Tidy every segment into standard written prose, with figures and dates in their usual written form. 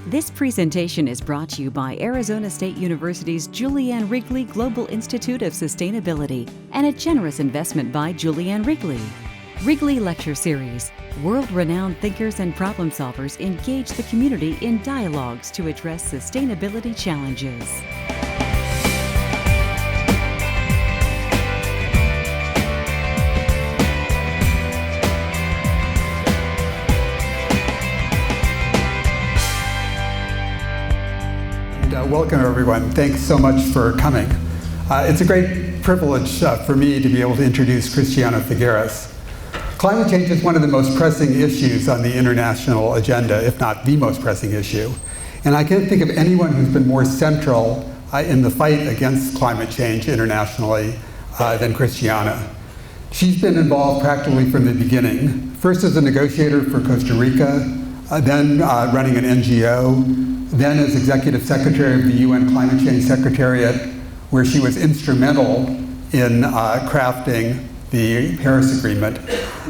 This presentation is brought to you by Arizona State University's Julianne Wrigley Global Institute of Sustainability and a generous investment by Julianne Wrigley. Wrigley Lecture Series. World-renowned thinkers and problem solvers engage the community in dialogues to address sustainability challenges. Welcome, everyone. Thanks so much for coming. It's a great privilege for me to be able to introduce Christiana Figueres. Climate change is one of the most pressing issues on the international agenda, if not the most pressing issue. And I can't think of anyone who's been more central in the fight against climate change internationally than Christiana. She's been involved practically from the beginning, first as a negotiator for Costa Rica, then running an NGO, then as Executive Secretary of the UN Climate Change Secretariat, where she was instrumental in crafting the Paris Agreement,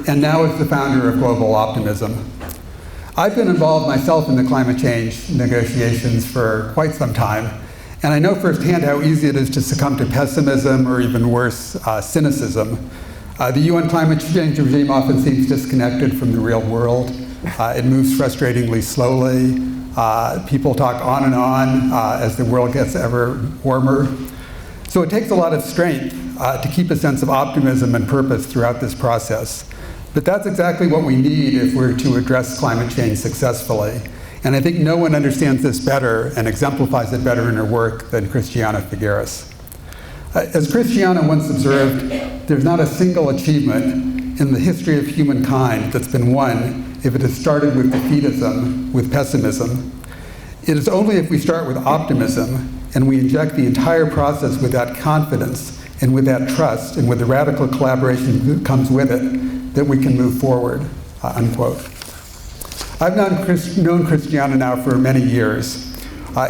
and now as the founder of Global Optimism. I've been involved myself in the climate change negotiations for quite some time, and I know firsthand how easy it is to succumb to pessimism or even worse, cynicism. The UN climate change regime often seems disconnected from the real world. It moves frustratingly slowly. People talk on and on as the world gets ever warmer. So it takes a lot of strength to keep a sense of optimism and purpose throughout this process. But that's exactly what we need if we're to address climate change successfully. And I think no one understands this better and exemplifies it better in her work than Christiana Figueres. As Christiana once observed, there's not a single achievement in the history of humankind that's been won if it has started with defeatism, with pessimism. It is only if we start with optimism and we inject the entire process with that confidence and with that trust and with the radical collaboration that comes with it that we can move forward, unquote. I've known Christiana now for many years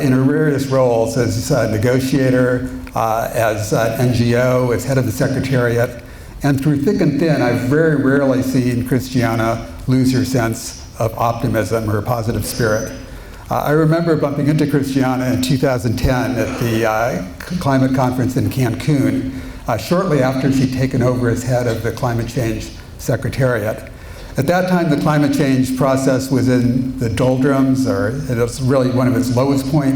in her various roles as a negotiator, as an NGO, as head of the Secretariat, and through thick and thin, I've very rarely seen Christiana lose her sense of optimism, her positive spirit. I remember bumping into Christiana in 2010 at the climate conference in Cancun, shortly after she'd taken over as head of the Climate Change Secretariat. At that time, the climate change process was in the doldrums, or it was really one of its lowest point.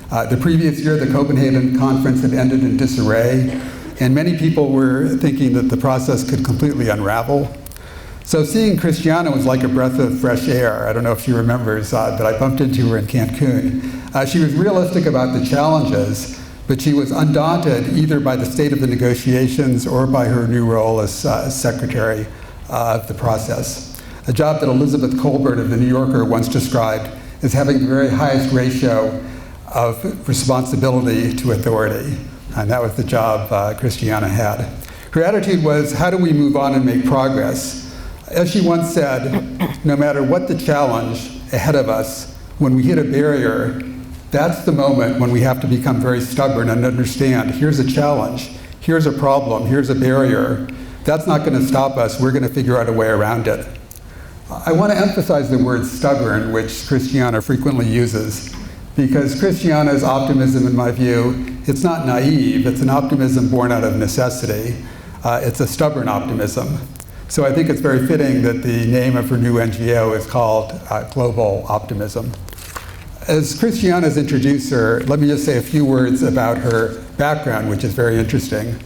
The previous year, the Copenhagen conference had ended in disarray, and many people were thinking that the process could completely unravel. So seeing Christiana was like a breath of fresh air. I don't know if she remembers that I bumped into her in Cancun. She was realistic about the challenges, but she was undaunted either by the state of the negotiations or by her new role as secretary of the process. A job that Elizabeth Colbert of The New Yorker once described as having the very highest ratio of responsibility to authority. And that was the job Christiana had. Her attitude was, how do we move on and make progress? As she once said, no matter what the challenge ahead of us, when we hit a barrier, that's the moment when we have to become very stubborn and understand, here's a challenge, here's a problem, here's a barrier. That's not going to stop us. We're going to figure out a way around it. I want to emphasize the word stubborn, which Christiana frequently uses, because Christiana's optimism, in my view, it's not naive. It's an optimism born out of necessity. It's a stubborn optimism. So I think it's very fitting that the name of her new NGO is called Global Optimism. As Christiana's introducer, let me just say a few words about her background, which is very interesting.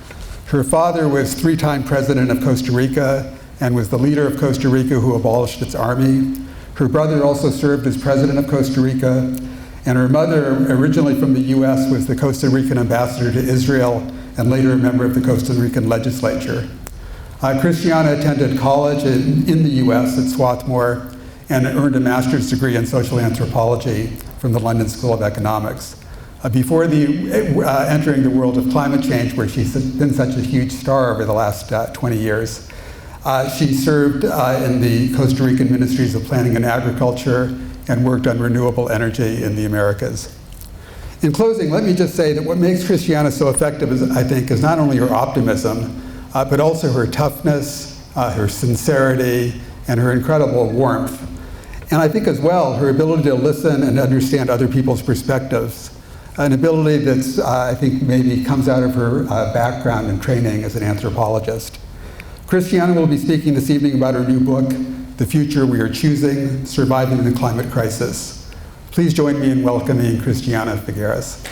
Her father was 3-time president of Costa Rica and was the leader of Costa Rica who abolished its army. Her brother also served as president of Costa Rica, and her mother, originally from the US, was the Costa Rican ambassador to Israel and later a member of the Costa Rican legislature. Christiana attended college in the US at Swarthmore and earned a master's degree in social anthropology from the London School of Economics. Before entering the world of climate change, where she's been such a huge star over the last 20 years, she served in the Costa Rican Ministries of Planning and Agriculture and worked on renewable energy in the Americas. In closing, let me just say that what makes Christiana so effective, I think, is not only her optimism, but also her toughness, her sincerity, and her incredible warmth. And I think as well, her ability to listen and understand other people's perspectives, an ability that's, I think, maybe comes out of her background and training as an anthropologist. Christiana will be speaking this evening about her new book, The Future We Are Choosing, Surviving the Climate Crisis. Please join me in welcoming Christiana Figueres.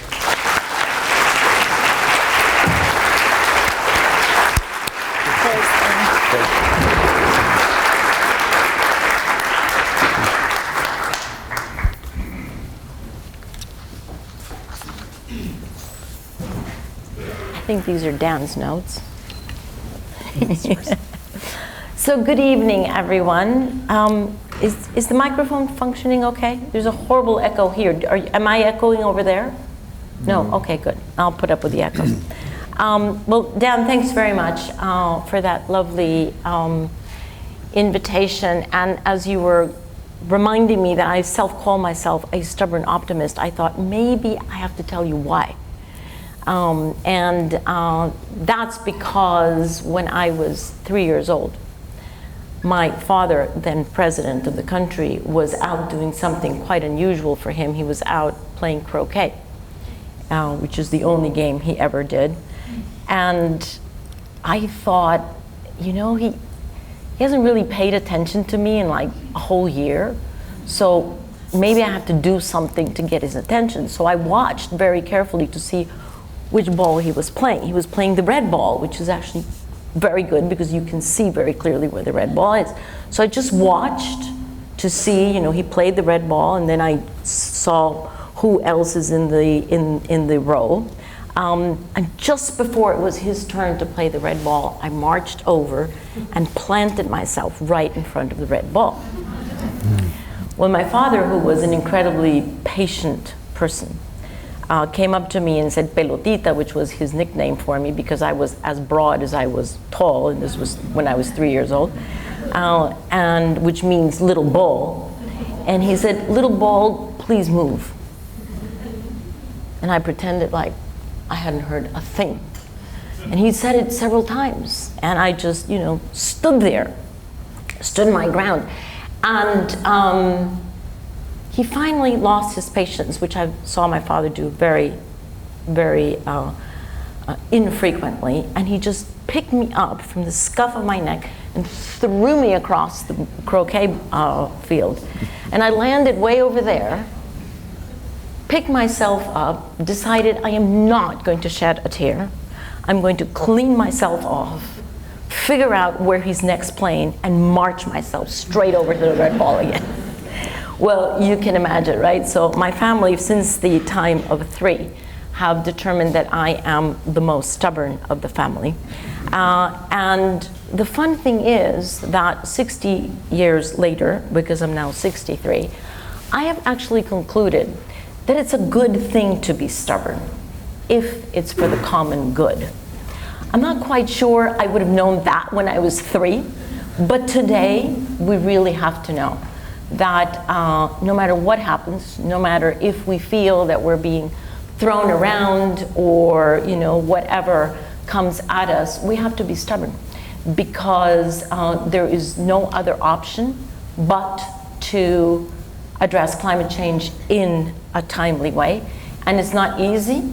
I think these are Dan's notes. So good evening, everyone. Is the microphone functioning okay? There's a horrible echo here. Am I echoing over there? No? Okay, good. I'll put up with the echoes. Well, Dan, thanks very much for that lovely invitation. And as you were reminding me that I self-call myself a stubborn optimist, I thought maybe I have to tell you why. That's because when I was 3 years old, my father, then president of the country, was out doing something quite unusual for him. He was out playing croquet, which is the only game he ever did. And I thought, you know, he hasn't really paid attention to me in like a whole year. So maybe I have to do something to get his attention. So I watched very carefully to see which ball he was playing. He was playing the red ball, which is actually very good because you can see very clearly where the red ball is. So I just watched to see, you know, he played the red ball, and then I saw who else is in the row. And just before it was his turn to play the red ball, I marched over and planted myself right in front of the red ball. Well, my father, who was an incredibly patient person, came up to me and said pelotita, which was his nickname for me because I was as broad as I was tall, and this was when I was 3 years old, and which means little ball. And he said, "Little ball, please move." And I pretended like I hadn't heard a thing. And he said it several times, and I just, you know, stood my ground. And he finally lost his patience, which I saw my father do very, very infrequently. And he just picked me up from the scuff of my neck and threw me across the croquet field. And I landed way over there, picked myself up, decided I am not going to shed a tear. I'm going to clean myself off, figure out where he's next playing, and march myself straight over to the red ball again. Well, you can imagine, right? So my family, since the time of 3, have determined that I am the most stubborn of the family. And the fun thing is that 60 years later, because I'm now 63, I have actually concluded that it's a good thing to be stubborn if it's for the common good. I'm not quite sure I would have known that when I was 3, but today we really have to know that no matter what happens, no matter if we feel that we're being thrown around or, you know, whatever comes at us, we have to be stubborn because there is no other option but to address climate change in a timely way. And it's not easy.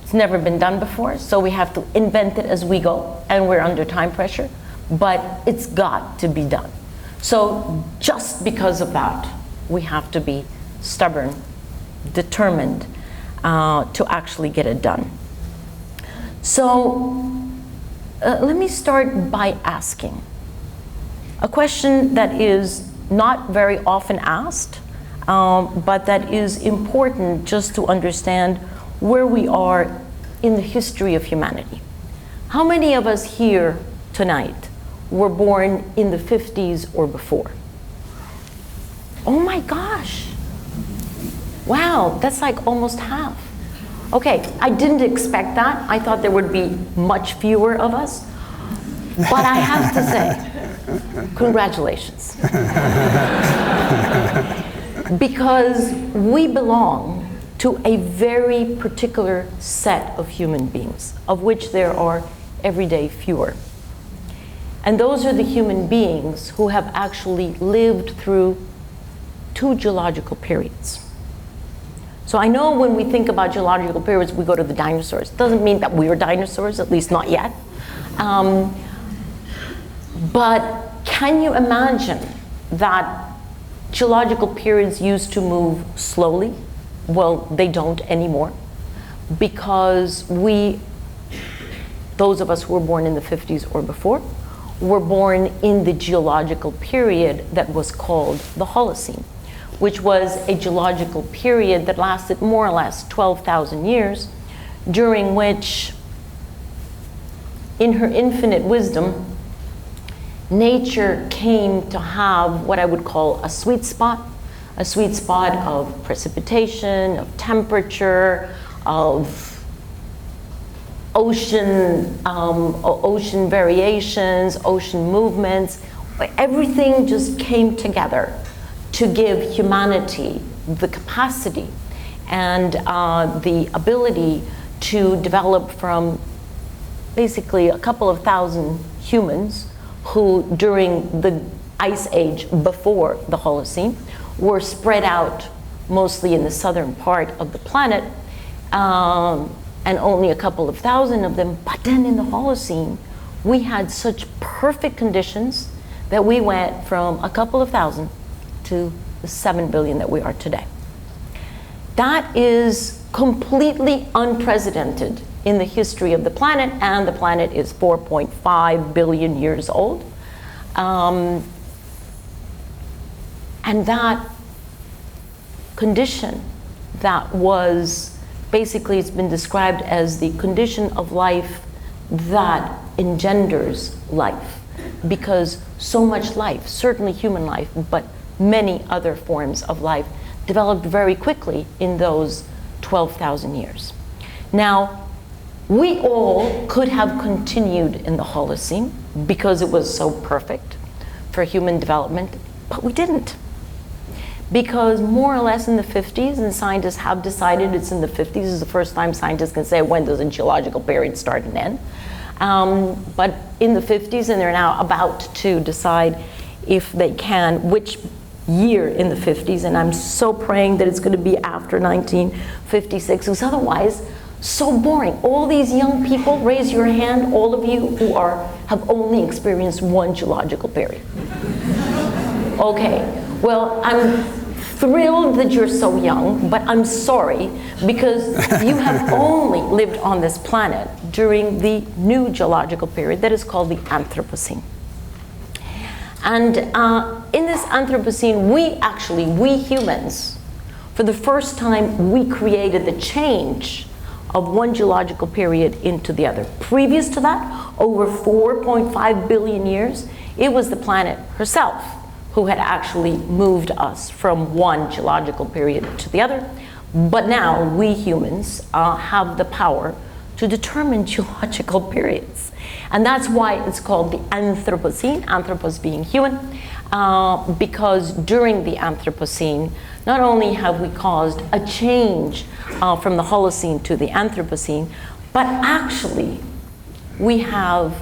It's never been done before, so we have to invent it as we go, and we're under time pressure, but it's got to be done. So just because of that, we have to be stubborn, determined to actually get it done. So let me start by asking a question that is not very often asked, but that is important just to understand where we are in the history of humanity. How many of us here tonight were born in the 50s or before? Oh my gosh. Wow, that's like almost half. Okay, I didn't expect that. I thought there would be much fewer of us. But I have to say, congratulations. Because we belong to a very particular set of human beings, of which there are every day fewer. And those are the human beings who have actually lived through 2 geological periods. So I know when we think about geological periods, we go to the dinosaurs. Doesn't mean that we are dinosaurs, at least not yet. But can you imagine that geological periods used to move slowly? Well, they don't anymore, because those of us who were born in the 50s or before, were born in the geological period that was called the Holocene, which was a geological period that lasted more or less 12,000 years, during which, in her infinite wisdom, nature came to have what I would call a sweet spot of precipitation, of temperature, of ocean variations, ocean movements. Everything just came together to give humanity the capacity and the ability to develop from basically a couple of thousand humans who, during the ice age before the Holocene, were spread out mostly in the southern part of the planet, and only a couple of thousand of them. But then in the Holocene, we had such perfect conditions that we went from a couple of thousand to the 7 billion that we are today. That is completely unprecedented in the history of the planet, and the planet is 4.5 billion years old. And that condition that was basically, it's been described as the condition of life that engenders life, because so much life, certainly human life, but many other forms of life, developed very quickly in those 12,000 years. Now, we all could have continued in the Holocene because it was so perfect for human development, but we didn't. Because more or less in the 50s, and scientists have decided it's in the 50s, is the first time scientists can say when does a geological period start and end. But in the 50s, and they're now about to decide if they can, which year in the 50s, and I'm so praying that it's going to be after 1956, because otherwise, so boring. All these young people, raise your hand, all of you who have only experienced one geological period. Okay, well, I'm thrilled that you're so young, but I'm sorry, because you have only lived on this planet during the new geological period that is called the Anthropocene. And in this Anthropocene, we humans, for the first time, we created the change of one geological period into the other. Previous to that, over 4.5 billion years, it was the planet herself who had actually moved us from one geological period to the other. But now we humans have the power to determine geological periods. And that's why it's called the Anthropocene, anthropos being human, because during the Anthropocene, not only have we caused a change from the Holocene to the Anthropocene, but actually we have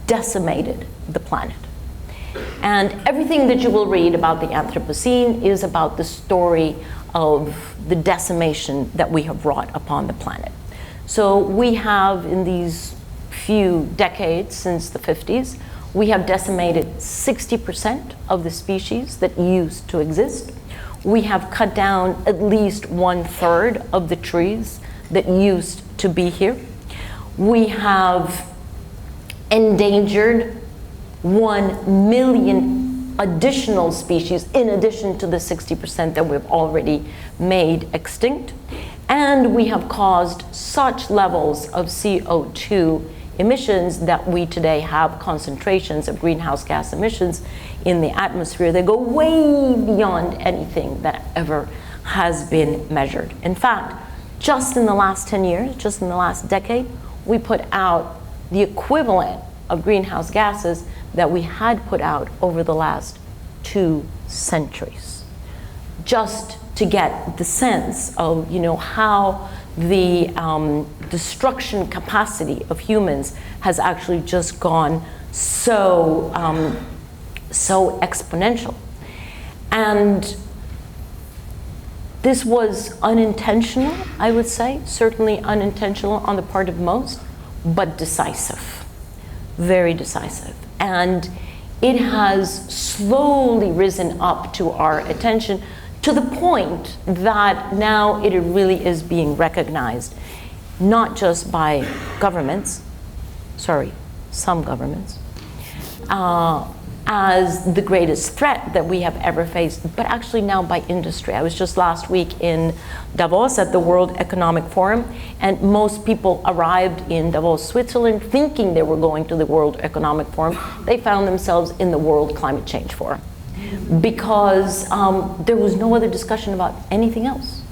decimated the planet. And everything that you will read about the Anthropocene is about the story of the decimation that we have wrought upon the planet. So we have, in these few decades since the 50s, we have decimated 60% of the species that used to exist. We have cut down at least 1/3 of the trees that used to be here. We have endangered 1 million additional species in addition to the 60% that we've already made extinct. And we have caused such levels of CO2 emissions that we today have concentrations of greenhouse gas emissions in the atmosphere that go way beyond anything that ever has been measured. In fact, just in the last 10 years, just in the last decade, we put out the equivalent of greenhouse gases that we had put out over the last 2 centuries. Just to get the sense of, how the destruction capacity of humans has actually just gone so exponential. And this was unintentional, I would say, certainly unintentional on the part of most, but decisive, very decisive. And it has slowly risen up to our attention to the point that now it really is being recognized, not just by governments, some governments, as the greatest threat that we have ever faced, but actually now by industry. I was just last week in Davos at the World Economic Forum, and most people arrived in Davos, Switzerland, thinking they were going to the World Economic Forum. They found themselves in the World Climate Change Forum, because there was no other discussion about anything else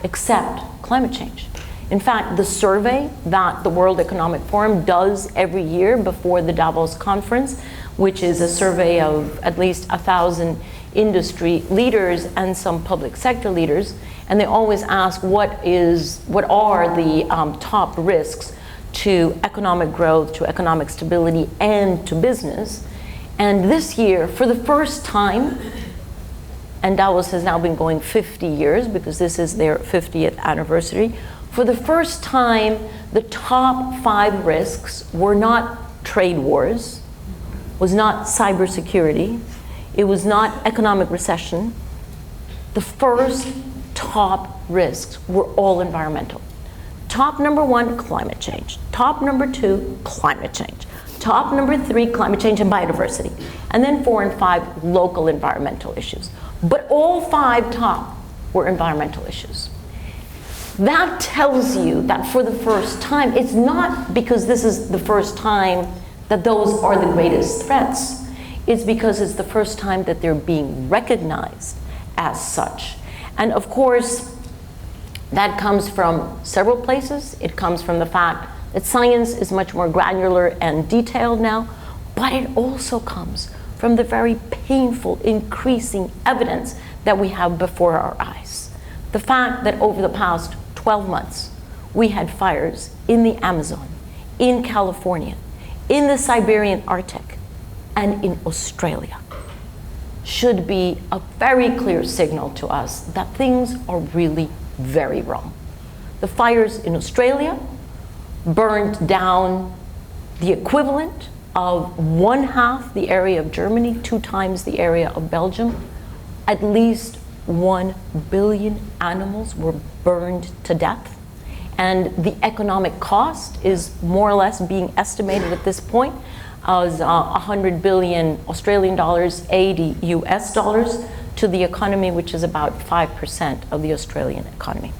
except climate change. In fact, the survey that the World Economic Forum does every year before the Davos conference, which is a survey of at least 1,000 industry leaders and some public sector leaders, and they always ask what are the top risks to economic growth, to economic stability, and to business. And this year, for the first time, and Davos has now been going 50 years because this is their 50th anniversary, for the first time, the top 5 risks were not trade wars, was not cybersecurity, it was not economic recession. The first top risks were all environmental. Top number 1, climate change. Top number 2, climate change. Top number 3, climate change and biodiversity. And then 4 and 5, local environmental issues. But all 5 top were environmental issues. That tells you that for the first time, it's not because this is the first time that those are the greatest threats. It's because it's the first time that they're being recognized as such. And of course, that comes from several places. It comes from the fact that science is much more granular and detailed now, but it also comes from the very painful, increasing evidence that we have before our eyes. The fact that over the past 12 months, we had fires in the Amazon, in California, in the Siberian Arctic, and in Australia should be a very clear signal to us that things are really very wrong. The fires in Australia burned down the equivalent of 1/2 the area of Germany, 2 times the area of Belgium. At least 1 billion animals were burned to death. And the economic cost is more or less being estimated at this point as 100 billion Australian dollars, 80 US dollars to the economy, which is about 5% of the Australian economy.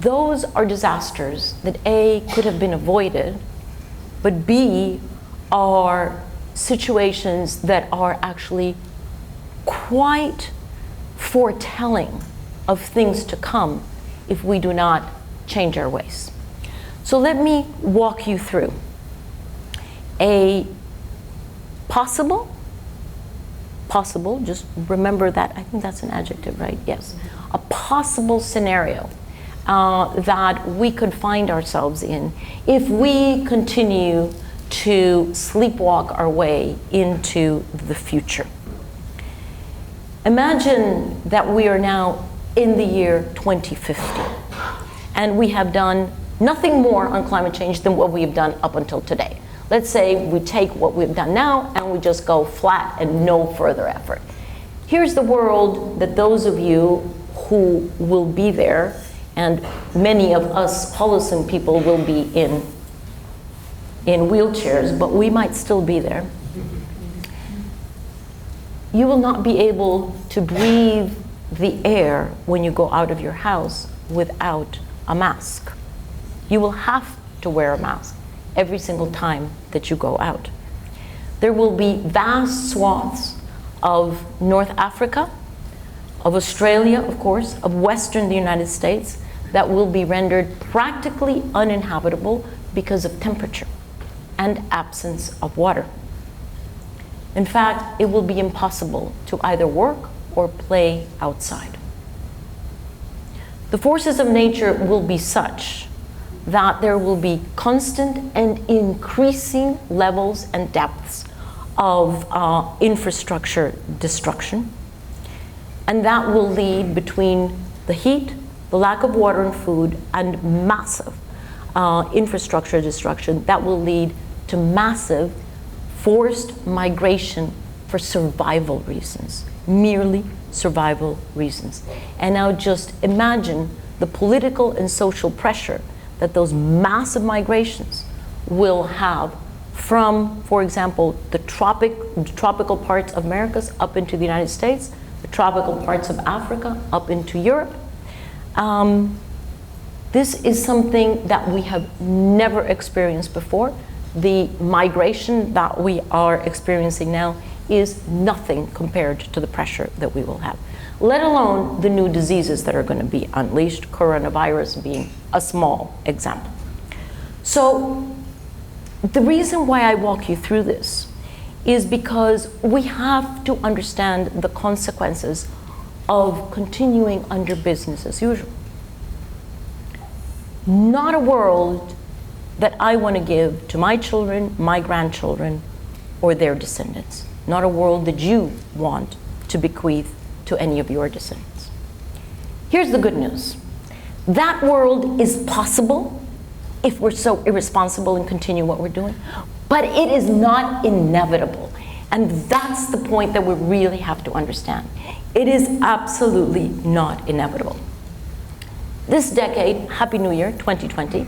Those are disasters that A, could have been avoided, but B, are situations that are actually quite foretelling of things to come if we do not change our ways. So let me walk you through a possible, just remember that, I think that's an adjective, right? Yes. A possible scenario that we could find ourselves in if we continue to sleepwalk our way into the future. Imagine that we are now in the year 2050, and we have done nothing more on climate change than what we've done up until today. Let's say we take what we've done now and we just go flat and no further effort. Here's the world that those of you who will be there, and many of us Holocene people will be in wheelchairs, but we might still be there. You will not be able to breathe the air when you go out of your house without a mask. You will have to wear a mask every single time that you go out. There will be vast swaths of North Africa, of Australia, of course, of Western United States that will be rendered practically uninhabitable because of temperature and absence of water. In fact, it will be impossible to either work or play outside. The forces of nature will be such that there will be constant and increasing levels and depths of infrastructure destruction. And that will lead, between the heat, the lack of water and food, and massive infrastructure destruction, that will lead to massive forced migration for survival reasons, merely survival reasons. And now just imagine the political and social pressure that those massive migrations will have from, for example, the tropical parts of Americas up into the United States, the tropical parts of Africa up into Europe. This is something that we have never experienced before. The migration that we are experiencing now is nothing compared to the pressure that we will have, let alone the new diseases that are going to be unleashed, coronavirus being a small example. So the reason why I walk you through this is because we have to understand the consequences of continuing under business as usual. Not a world that I want to give to my children, my grandchildren, or their descendants. Not a world that you want to bequeath to any of your descendants. Here's the good news. That world is possible if we're so irresponsible and continue what we're doing, but it is not inevitable. And that's the point that we really have to understand. It is absolutely not inevitable. This decade, Happy New Year, 2020,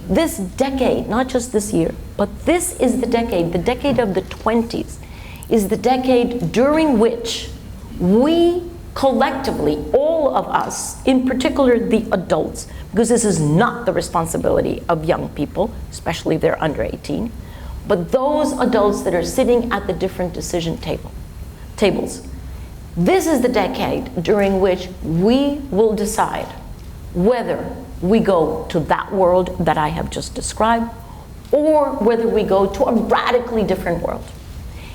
this decade, not just this year, but this is the decade of the 20s, is the decade during which we collectively, all of us, in particular the adults, because this is not the responsibility of young people, especially if they're under 18, but those adults that are sitting at the different decision tables. This is the decade during which we will decide whether we go to that world that I have just described, or whether we go to a radically different world.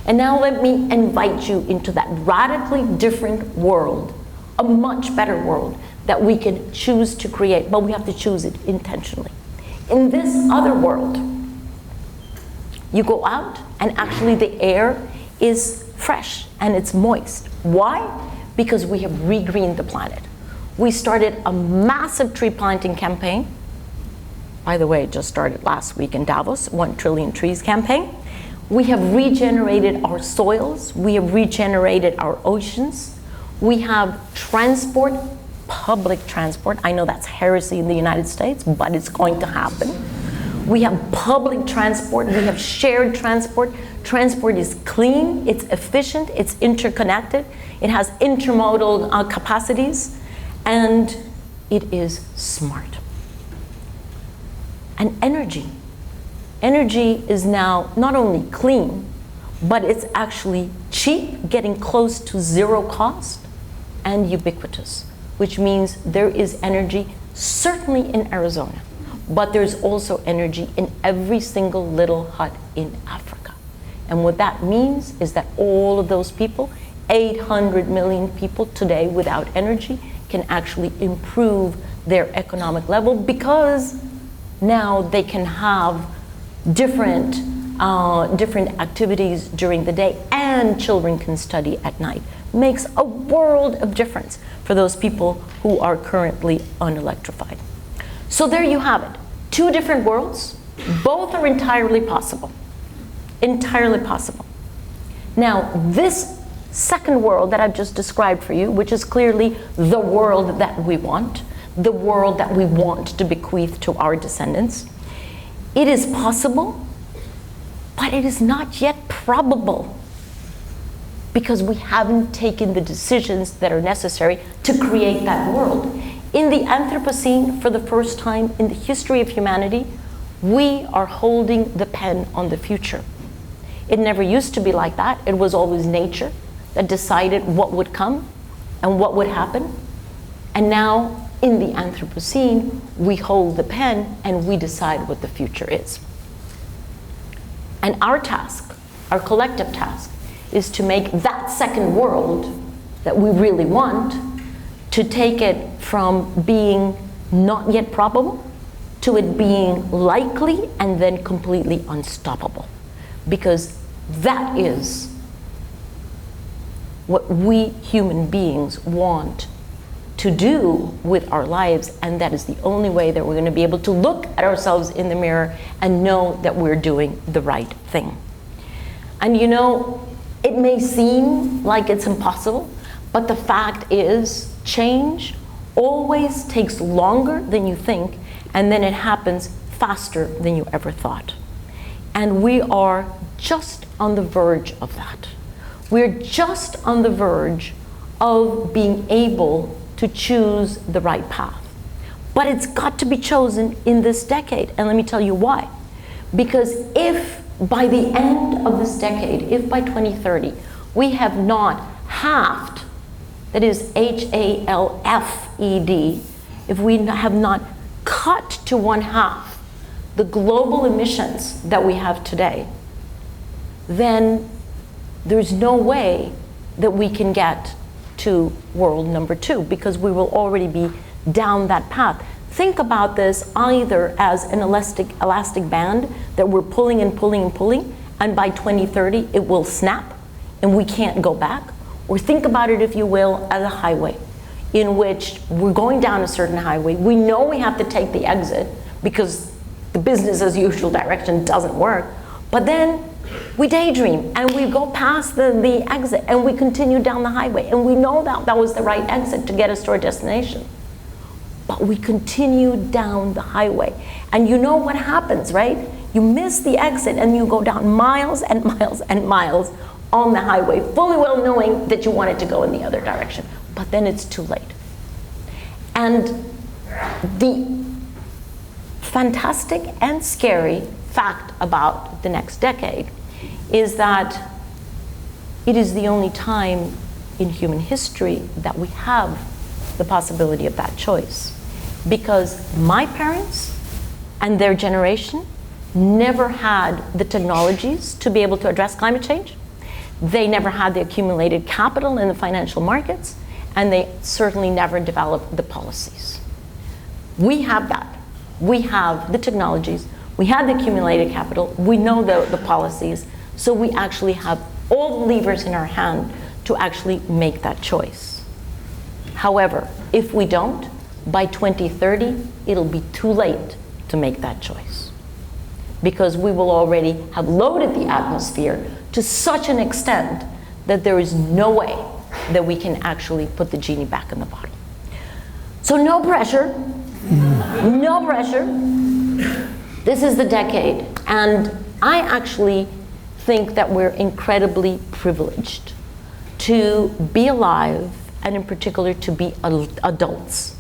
And now let me invite you into that radically different world, a much better world that we can choose to create, but we have to choose it intentionally. In this other world, you go out and actually the air is fresh and it's moist. Why? Because we have regreened the planet. We started a massive tree planting campaign. By the way, it just started last week in Davos, 1 trillion trees campaign. We have regenerated our soils. We have regenerated our oceans. We have transport, public transport. I know that's heresy in the United States, but it's going to happen. We have public transport. We have shared transport. Transport is clean, it's efficient, it's interconnected. It has intermodal capacities. And it is smart. And energy. Energy is now not only clean, but it's actually cheap, getting close to zero cost, and ubiquitous, which means there is energy certainly in Arizona, but there's also energy in every single little hut in Africa. And what that means is that all of those people, 800 million people today without energy, can actually improve their economic level because now they can have different activities during the day, and children can study at night. Makes a world of difference for those people who are currently unelectrified. So there you have it. 2 different worlds. Both are entirely possible. Entirely possible. Now, this second world that I've just described for you, which is clearly the world that we want, the world that we want to bequeath to our descendants, it is possible, but it is not yet probable because we haven't taken the decisions that are necessary to create that world. In the Anthropocene, for the first time in the history of humanity, we are holding the pen on the future. It never used to be like that. It was always nature that decided what would come and what would happen. And now, in the Anthropocene, we hold the pen and we decide what the future is. And our task, our collective task, is to make that second world that we really want, to take it from being not yet probable to it being likely and then completely unstoppable. Because That is what we human beings want to do with our lives, and that is the only way that we're going to be able to look at ourselves in the mirror and know that we're doing the right thing. And you know, it may seem like it's impossible, but the fact is, change always takes longer than you think, and then it happens faster than you ever thought. And we are just on the verge of that. We're just on the verge of being able to choose the right path. But it's got to be chosen in this decade, and let me tell you why. Because if by the end of this decade, if by 2030, we have not halved, that is HALFED, if we have not cut to 1/2 the global emissions that we have today, then there's no way that we can get to world number 2, because we will already be down that path. Think about this either as an elastic band that we're pulling and pulling and pulling, and by 2030 it will snap and we can't go back. Or think about it, if you will, as a highway in which we're going down a certain highway. We know we have to take the exit because the business as usual direction doesn't work, but then we daydream and we go past the exit and we continue down the highway, and we know that that was the right exit to get us to our destination. But we continue down the highway, and you know what happens, right? You miss the exit and you go down miles and miles and miles on the highway, fully well knowing that you wanted to go in the other direction, but then it's too late. And the fantastic and scary fact about the next decade is that it is the only time in human history that we have the possibility of that choice. Because my parents and their generation never had the technologies to be able to address climate change. They never had the accumulated capital in the financial markets, and they certainly never developed the policies. We have that. We have the technologies, we have the accumulated capital, we know the policies, so we actually have all the levers in our hand to actually make that choice. However, if we don't, by 2030, it'll be too late to make that choice, because we will already have loaded the atmosphere to such an extent that there is no way that we can actually put the genie back in the bottle. So no pressure, no pressure. This is the decade, and I actually think that we're incredibly privileged to be alive, and in particular to be adults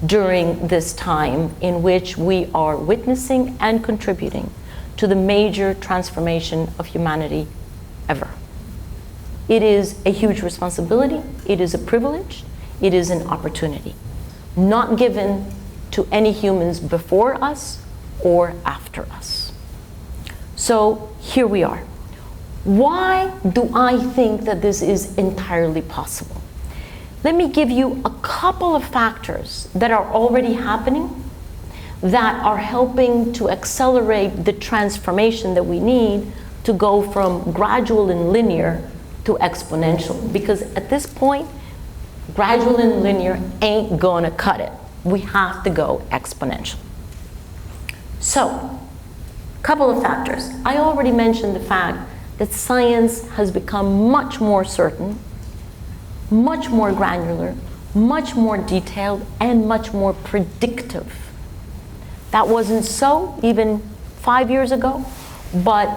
during this time in which we are witnessing and contributing to the major transformation of humanity ever. It is a huge responsibility, it is a privilege, it is an opportunity, not given to any humans before us or after us. So here we are. Why do I think that this is entirely possible? Let me give you a couple of factors that are already happening that are helping to accelerate the transformation that we need to go from gradual and linear to exponential. Because at this point, gradual and linear ain't gonna cut it. We have to go exponential. So, a couple of factors. I already mentioned the fact that science has become much more certain, much more granular, much more detailed, and much more predictive. That wasn't so even 5 years ago, but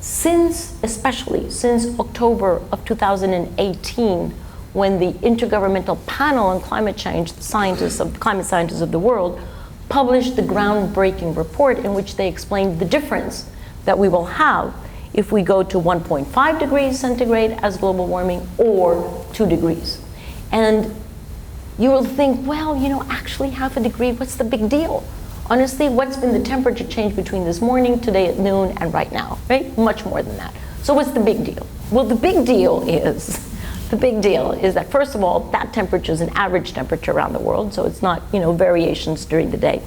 especially since October of 2018, when the Intergovernmental Panel on Climate Change, climate scientists of the world, published the groundbreaking report in which they explained the difference that we will have if we go to 1.5 degrees centigrade as global warming or 2 degrees. And you will think, well, you know, actually 1/2 degree, what's the big deal? Honestly, what's been the temperature change between this morning, today at noon, and right now, right? Much more than that. So what's the big deal? Well, the big deal is that, first of all, that temperature is an average temperature around the world, so it's not, you know, variations during the day.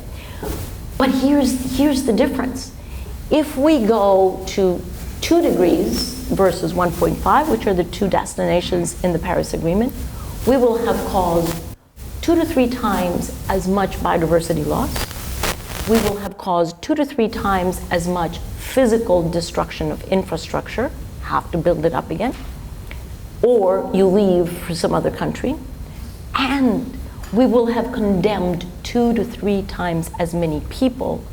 But here's the difference. If we go to 2 degrees versus 1.5, which are the two destinations in the Paris Agreement, we will have caused 2 to 3 times as much biodiversity loss. We will have caused 2 to 3 times as much physical destruction of infrastructure, have to build it up again, or you leave for some other country, and we will have condemned 2 to 3 times as many people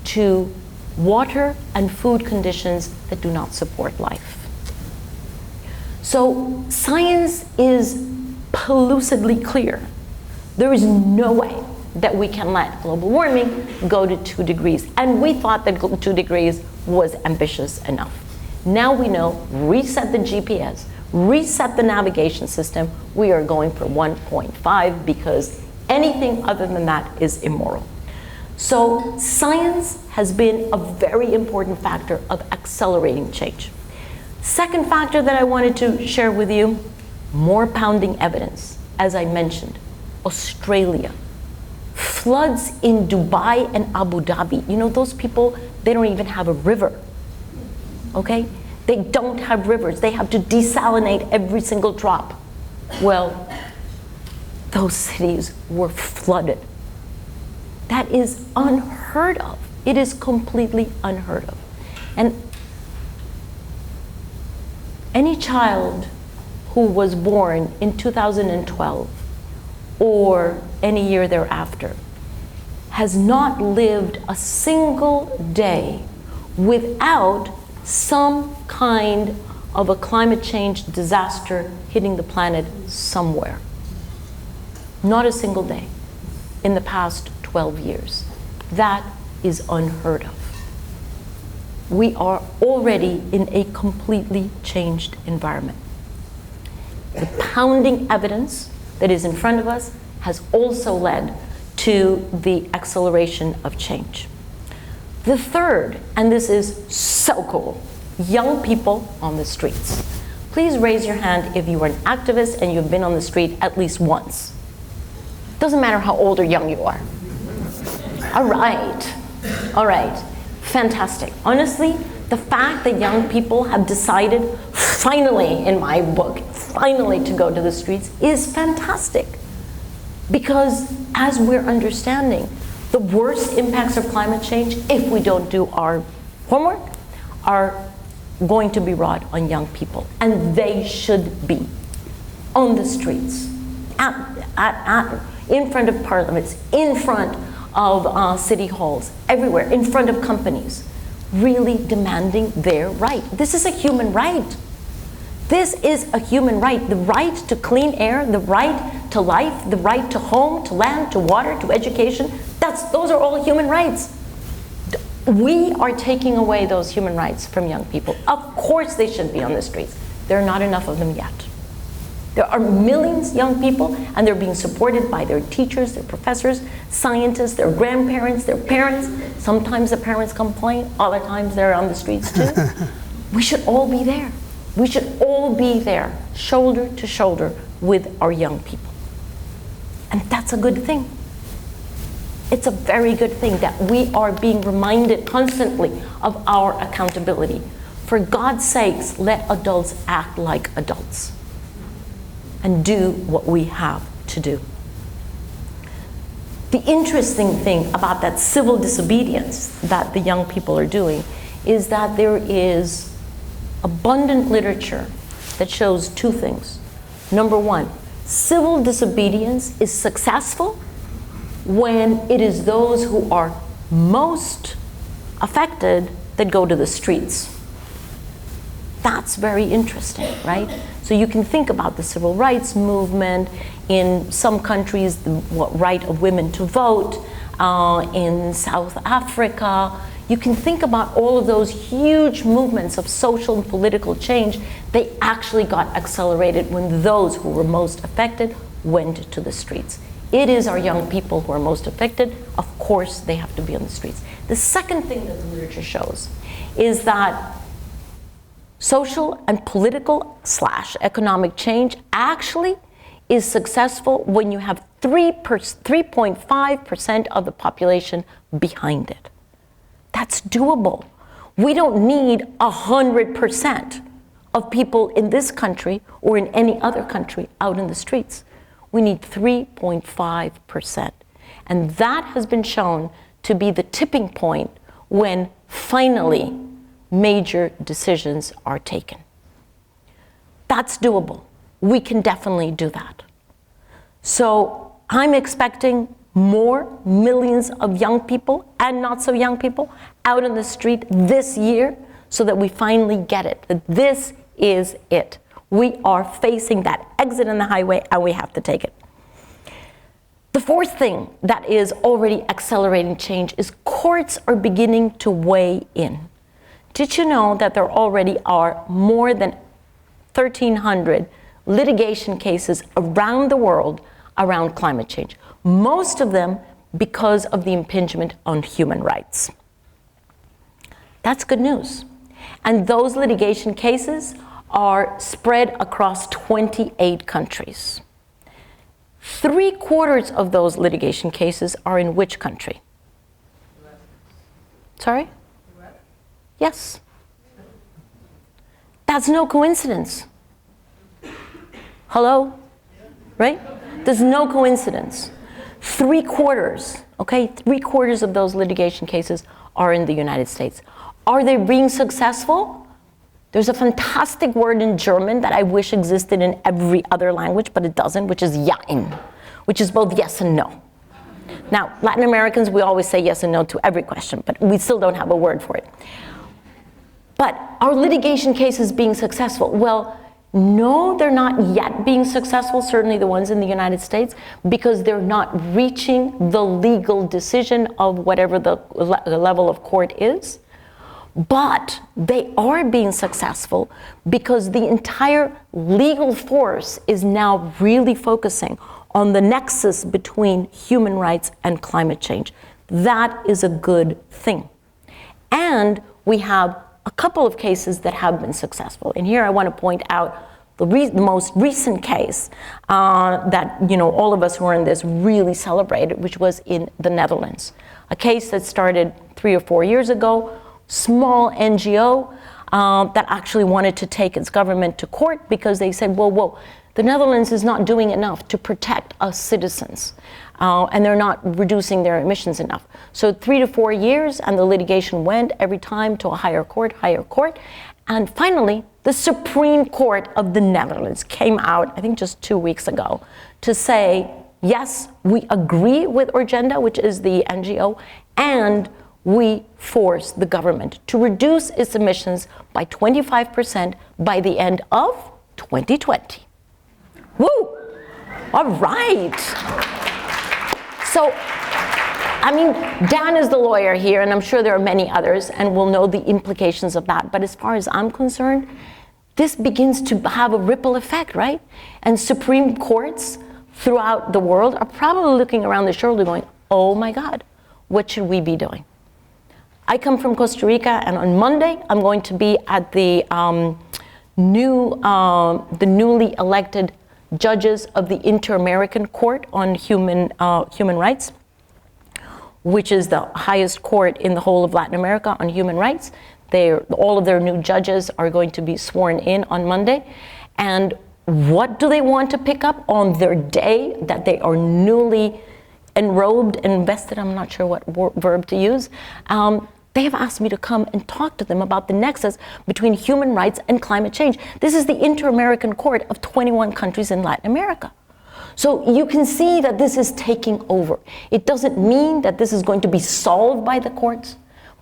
to water and food conditions that do not support life. So science is pellucidly clear. There is no way that we can let global warming go to 2 degrees. And we thought that 2 degrees was ambitious enough. Now we know, reset the GPS, reset the navigation system, we are going for 1.5 because anything other than that is immoral. So science has been a very important factor of accelerating change. Second factor that I wanted to share with you, more pounding evidence. As I mentioned, Australia, floods in Dubai and Abu Dhabi. You know, those people, they don't even have a river, okay? They don't have rivers. They have to desalinate every single drop. Well, those cities were flooded. That is unheard of. It is completely unheard of. And any child who was born in 2012 or any year thereafter has not lived a single day without some kind of a climate change disaster hitting the planet somewhere. Not a single day in the past 12 years. That is unheard of. We are already in a completely changed environment. The pounding evidence that is in front of us has also led to the acceleration of change. The third, and this is so cool, young people on the streets. Please raise your hand if you are an activist and you've been on the street at least once. Doesn't matter how old or young you are. All right, fantastic. Honestly, the fact that young people have decided, finally, in my book, finally to go to the streets is fantastic. Because as we're understanding, the worst impacts of climate change, if we don't do our homework, are going to be wrought on young people. And they should be on the streets, in front of parliaments, in front of city halls, everywhere, in front of companies, really demanding their right. This is a human right. This is a human right. The right to clean air, the right to life, the right to home, to land, to water, to education. Those are all human rights. We are taking away those human rights from young people. Of course they should be on the streets. There are not enough of them yet. There are millions of young people, and they're being supported by their teachers, their professors, scientists, their grandparents, their parents. Sometimes the parents complain, other times they're on the streets too. We should all be there. We should all be there, shoulder to shoulder with our young people. And that's a good thing. It's a very good thing that we are being reminded constantly of our accountability. For God's sakes, let adults act like adults and do what we have to do. The interesting thing about that civil disobedience that the young people are doing is that there is abundant literature that shows two things. Number one, civil disobedience is successful when it is those who are most affected that go to the streets. That's very interesting, right? So you can think about the civil rights movement in some countries, the right of women to vote, in South Africa. You can think about all of those huge movements of social and political change. They actually got accelerated when those who were most affected went to the streets. It is our young people who are most affected. Of course, they have to be on the streets. The second thing that the literature shows is that social and political / economic change actually is successful when you have 3.5% of the population behind it. That's doable. We don't need 100% of people in this country or in any other country out in the streets. We need 3.5%. And that has been shown to be the tipping point when finally major decisions are taken. That's doable. We can definitely do that. So I'm expecting more millions of young people and not so young people out in the street this year so that we finally get it, that this is it. We are facing that exit in the highway and we have to take it. The fourth thing that is already accelerating change is courts are beginning to weigh in. Did you know that there already are more than 1,300 litigation cases around the world around climate change? Most of them because of the impingement on human rights. That's good news. And those litigation cases are spread across 28 countries. 3/4 of those litigation cases are in which country? Sorry? Yes. That's no coincidence. Hello? Right? There's no coincidence. 3/4, okay? 3/4 of those litigation cases are in the United States. Are they being successful? There's a fantastic word in German that I wish existed in every other language, but it doesn't, which is Jein, which is both yes and no. Now, Latin Americans, we always say yes and no to every question, but we still don't have a word for it. But are litigation cases being successful? Well, no, they're not yet being successful, certainly the ones in the United States, because they're not reaching the legal decision of whatever the level of court is. But they are being successful because the entire legal force is now really focusing on the nexus between human rights and climate change. That is a good thing. And we have a couple of cases that have been successful. And here I want to point out the most recent case that all of us who are in this really celebrated, which was in the Netherlands. A case that started 3 or 4 years ago, small NGO that actually wanted to take its government to court because they said, whoa, the Netherlands is not doing enough to protect us citizens, and they're not reducing their emissions enough. So 3 to 4 years, and the litigation went every time to a higher court, and finally, the Supreme Court of the Netherlands came out, I think just 2 weeks ago, to say, yes, we agree with Urgenda, which is the NGO, and we force the government to reduce its emissions by 25% by the end of 2020. Woo! All right. So, Dan is the lawyer here, and I'm sure there are many others, and we'll know the implications of that. But as far as I'm concerned, this begins to have a ripple effect, right? And Supreme Courts throughout the world are probably looking around their shoulder going, oh my God, what should we be doing? I come from Costa Rica, and on Monday, I'm going to be at the newly elected judges of the Inter-American Court on Human Rights, which is the highest court in the whole of Latin America on human rights. All of their new judges are going to be sworn in on Monday. And what do they want to pick up on their day that they are newly enrobed, invested, I'm not sure what verb to use. They have asked me to come and talk to them about the nexus between human rights and climate change. This is the Inter-American Court of 21 countries in Latin America. So you can see that this is taking over. It doesn't mean that this is going to be solved by the courts,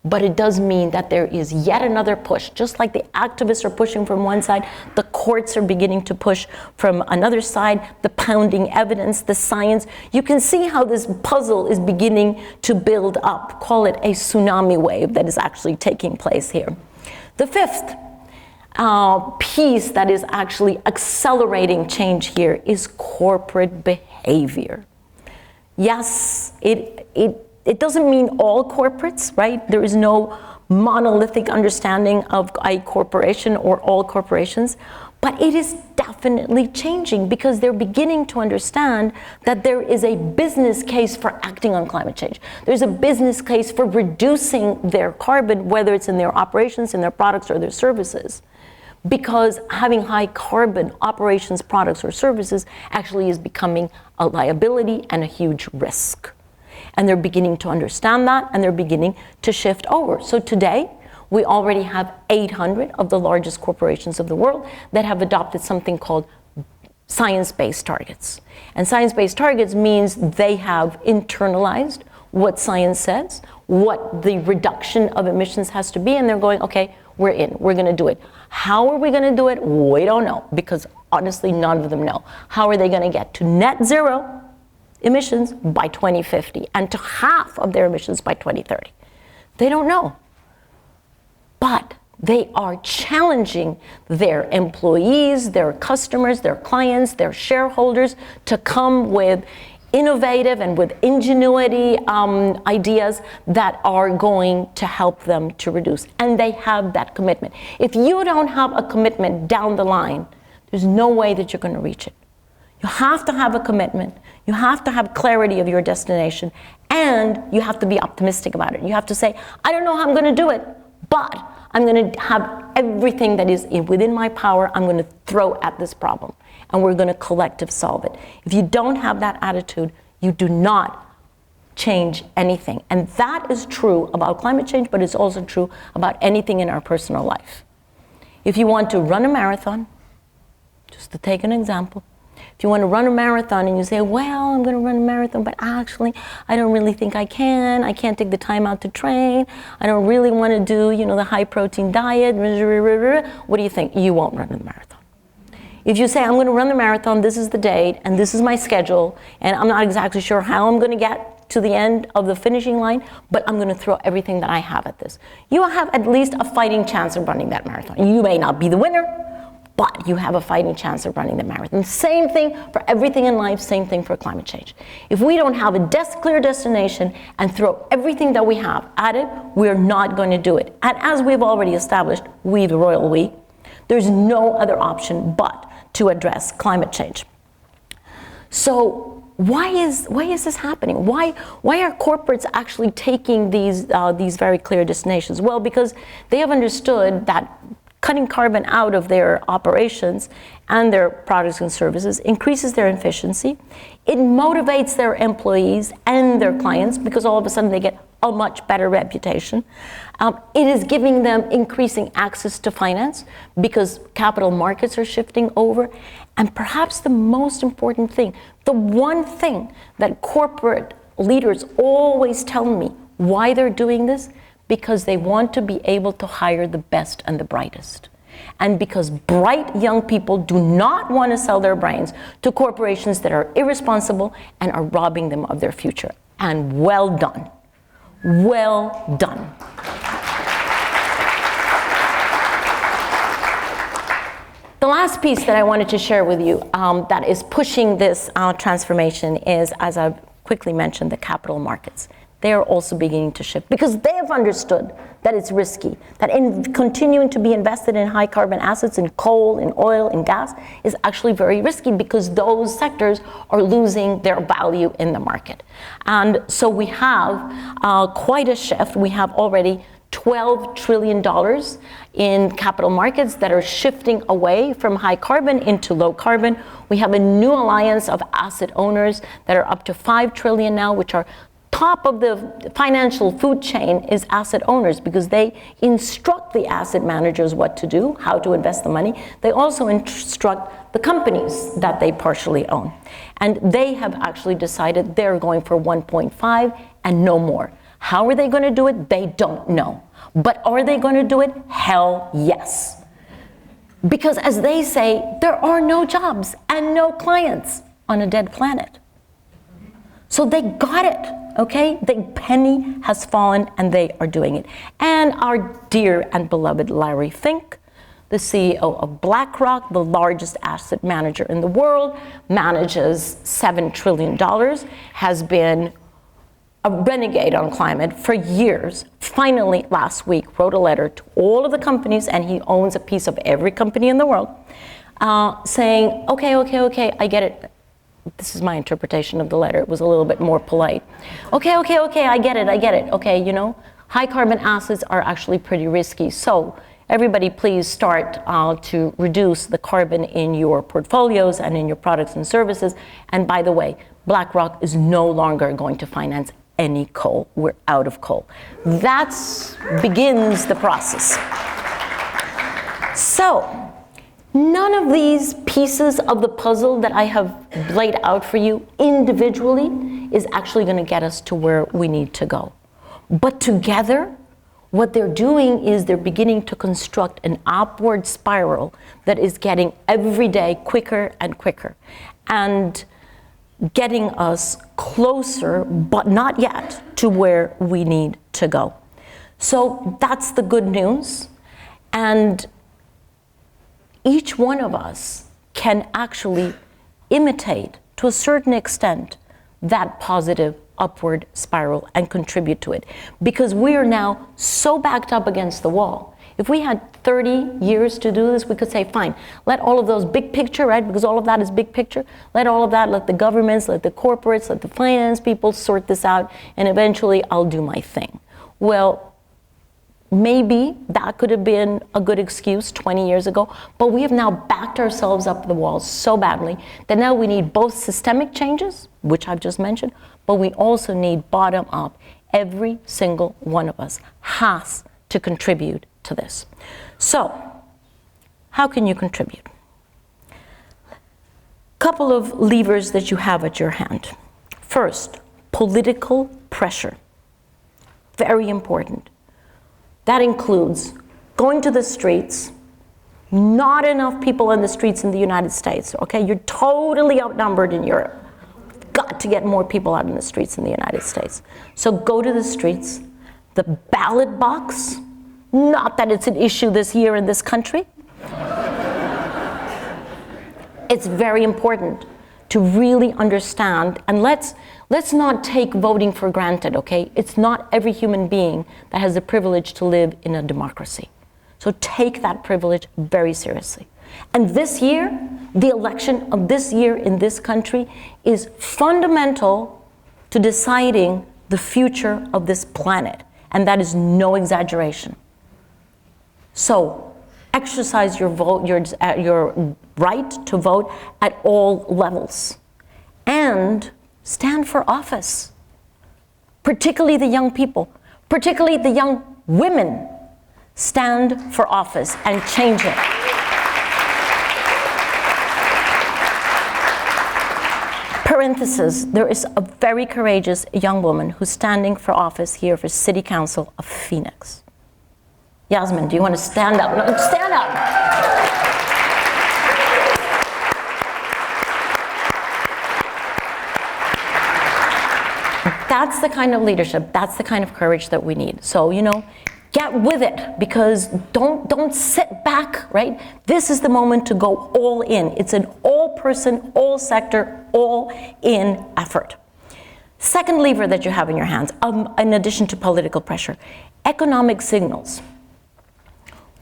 but it does mean that there is yet another push. Just like the activists are pushing from one side, the courts are beginning to push from another side, the pounding evidence, the science. You can see how this puzzle is beginning to build up. Call it a tsunami wave that is actually taking place here. The fifth piece that is actually accelerating change here is corporate behavior. Yes, it doesn't mean all corporates, right? There is no monolithic understanding of a corporation or all corporations, But it is definitely changing because they're beginning to understand that there is a business case for acting on climate change. There's a business case for reducing their carbon, whether it's in their operations, in their products, or their services. Because having high carbon operations, products, or services actually is becoming a liability and a huge risk. And they're beginning to understand that, and they're beginning to shift over. So today, we already have 800 of the largest corporations of the world that have adopted something called science-based targets. And science-based targets means they have internalized what science says, what the reduction of emissions has to be, and they're going, okay, we're in, we're gonna do it. How are we gonna do it? We don't know, because honestly, none of them know. How are they gonna get to net zero emissions by 2050 and to half of their emissions by 2030? They don't know. But they are challenging their employees, their customers, their clients, their shareholders to come with innovative and with ingenuity ideas that are going to help them to reduce. And they have that commitment. If you don't have a commitment down the line, there's no way that you're going to reach it. You have to have a commitment. You have to have clarity of your destination. And you have to be optimistic about it. You have to say, I don't know how I'm going to do it, but I'm going to have everything that is within my power, I'm going to throw at this problem. And we're going to collectively solve it. If you don't have that attitude, you do not change anything. And that is true about climate change, but it's also true about anything in our personal life. If you want to run a marathon, just to take an example, if you want to run a marathon and you say, well, I'm going to run a marathon, but actually, I don't really think I can. I can't take the time out to train. I don't really want to do, the high protein diet. What do you think? You won't run the marathon. If you say, I'm going to run the marathon, this is the date, and this is my schedule, and I'm not exactly sure how I'm going to get to the end of the finishing line, but I'm going to throw everything that I have at this. You have at least a fighting chance of running that marathon. You may not be the winner, but you have a fighting chance of running the marathon. Same thing for everything in life, same thing for climate change. If we don't have a clear destination and throw everything that we have at it, we're not going to do it. And as we've already established, we, the royal we, there's no other option but to address climate change. So why is this happening? Why are corporates actually taking these very clear destinations? Well, because they have understood that cutting carbon out of their operations and their products and services increases their efficiency. It motivates their employees and their clients because all of a sudden they get a much better reputation. It is giving them increasing access to finance because capital markets are shifting over. And perhaps the most important thing, the one thing that corporate leaders always tell me why they're doing this, because they want to be able to hire the best and the brightest. And because bright young people do not want to sell their brains to corporations that are irresponsible and are robbing them of their future. And well done. Well done. The last piece that I wanted to share with you that is pushing this transformation is, as I've quickly mentioned, the capital markets. They are also beginning to shift because they have understood that it's risky, that in continuing to be invested in high carbon assets, in coal, in oil, in gas, is actually very risky because those sectors are losing their value in the market. And so we have quite a shift. We have already $12 trillion in capital markets that are shifting away from high carbon into low carbon. We have a new alliance of asset owners that are up to $5 trillion now, which are top of the financial food chain is asset owners because they instruct the asset managers what to do, how to invest the money. They also instruct the companies that they partially own. And they have actually decided they're going for 1.5 and no more. How are they going to do it? They don't know. But are they going to do it? Hell yes. Because as they say, there are no jobs and no clients on a dead planet. So they got it, okay? The penny has fallen and they are doing it. And our dear and beloved Larry Fink, the CEO of BlackRock, the largest asset manager in the world, manages $7 trillion, has been a renegade on climate for years. Finally, last week, wrote a letter to all of the companies, and he owns a piece of every company in the world, saying, okay, I get it. This is my interpretation of the letter. It was a little bit more polite. Okay, I get it. Okay, you know, high carbon assets are actually pretty risky. So everybody please start to reduce the carbon in your portfolios and in your products and services. And by the way, BlackRock is no longer going to finance any coal. We're out of coal. That begins the process. So, none of these pieces of the puzzle that I have laid out for you individually is actually going to get us to where we need to go. But together, what they're doing is they're beginning to construct an upward spiral that is getting every day quicker and quicker, and getting us closer, but not yet, to where we need to go. So that's the good news. And each one of us can actually imitate, to a certain extent, that positive upward spiral and contribute to it. Because we are now so backed up against the wall. If we had 30 years to do this, we could say, fine, let all of those big picture, right? Because all of that is big picture. Let all of that, let the governments, let the corporates, let the finance people sort this out, and eventually I'll do my thing. Well, maybe that could have been a good excuse 20 years ago, but we have now backed ourselves up the walls so badly that now we need both systemic changes, which I've just mentioned, but we also need bottom up. Every single one of us has to contribute to this. So, how can you contribute? Couple of levers that you have at your hand. First, political pressure. Very important. That includes going to the streets. Not enough people in the streets in the United States, okay? You're totally outnumbered in Europe. Got to get more people out in the streets in the United States. So go to the streets. The ballot box, not that it's an issue this year in this country. It's very important to really understand, and let's not take voting for granted, okay? It's not every human being that has the privilege to live in a democracy. So take that privilege very seriously. And this year, the election of this year in this country is fundamental to deciding the future of this planet. And that is no exaggeration. So exercise your vote, your right to vote at all levels. And stand for office. Particularly the young people, particularly the young women. Stand for office and change it. Parenthesis, there is a very courageous young woman who's standing for office here for City Council of Phoenix. Yasmin, do you want to stand up? No, stand up! That's the kind of leadership, that's the kind of courage that we need. So, you know, get with it, because don't sit back, right? This is the moment to go all in. It's an all-person, all-sector, all-in effort. Second lever that you have in your hands, in addition to political pressure, economic signals.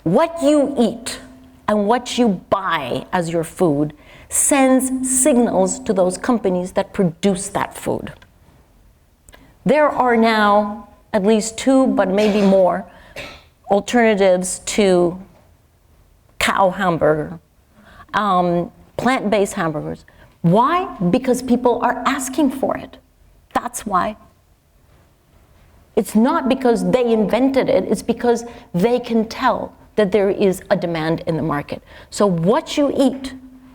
What you eat and what you buy as your food sends signals to those companies that produce that food. There are now at least 2, but maybe more, alternatives to cow hamburger, plant-based hamburgers. Why? Because people are asking for it. That's why. It's not because they invented it, it's because they can tell that there is a demand in the market. So what you eat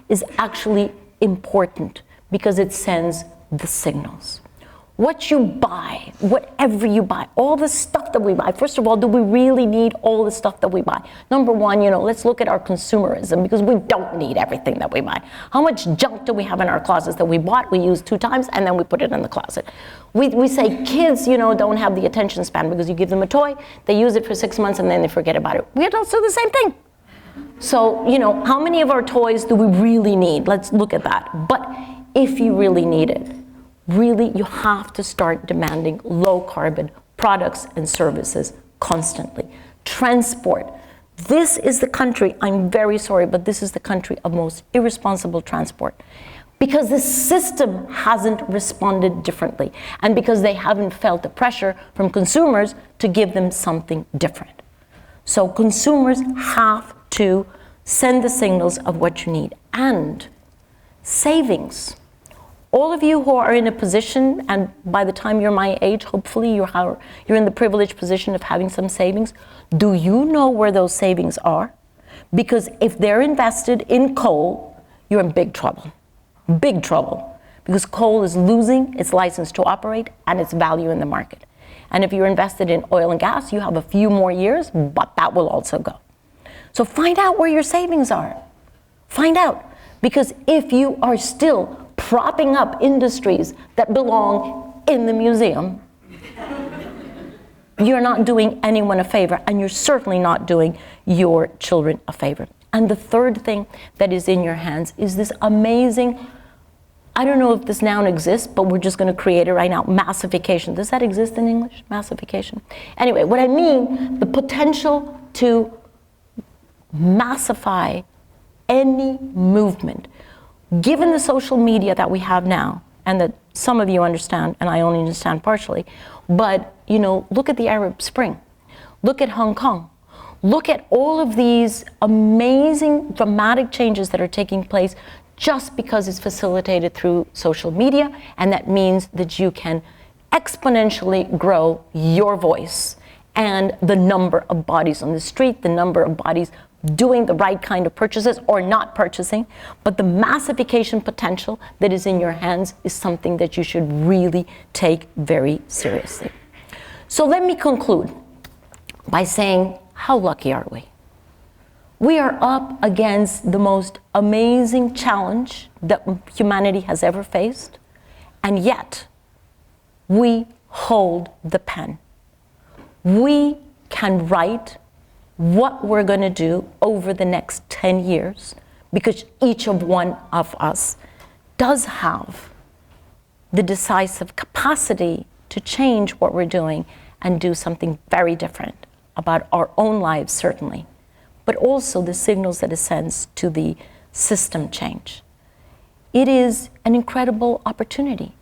is actually important because it sends the signals. What you buy, whatever you buy, all the stuff that we buy. First of all, do we really need all the stuff that we buy? Number one, you know, let's look at our consumerism, because we don't need everything that we buy. How much junk do we have in our closets that we bought, we used 2 times, and then we put it in the closet? We say kids, you know, don't have the attention span because you give them a toy, they use it for 6 months, and then they forget about it. We adults do the same thing. So, you know, how many of our toys do we really need? Let's look at that. But if you really need it, really, you have to start demanding low-carbon products and services constantly. Transport, This is the country, I'm very sorry, but this is the country of most irresponsible transport. Because the system hasn't responded differently, and because they haven't felt the pressure from consumers to give them something different. So consumers have to send the signals of what you need. And savings. All of you who are in a position, and by the time you're my age, hopefully you're in the privileged position of having some savings, do you know where those savings are? Because if they're invested in coal, you're in big trouble. Big trouble. Because coal is losing its license to operate and its value in the market. And if you're invested in oil and gas, you have a few more years, but that will also go. So find out where your savings are. Find out. Because if you are still propping up industries that belong in the museum, you're not doing anyone a favor, and you're certainly not doing your children a favor. And the third thing that is in your hands is this amazing, I don't know if this noun exists, but we're just going to create it right now, massification. Does that exist in English, massification? Anyway, what I mean, the potential to massify any movement. Given the social media that we have now, and that some of you understand, and I only understand partially, but look at the Arab Spring. Look at Hong Kong. Look at all of these amazing, dramatic changes that are taking place just because it's facilitated through social media, and that means that you can exponentially grow your voice and the number of bodies on the street, the number of bodies doing the right kind of purchases or not purchasing, but the massification potential that is in your hands is something that you should really take very seriously. So let me conclude by saying, how lucky are we? We are up against the most amazing challenge that humanity has ever faced, and yet we hold the pen. We can write what we're going to do over the next 10 years, because each of one of us does have the decisive capacity to change what we're doing and do something very different about our own lives, certainly, but also the signals that it sends to the system change. It is an incredible opportunity.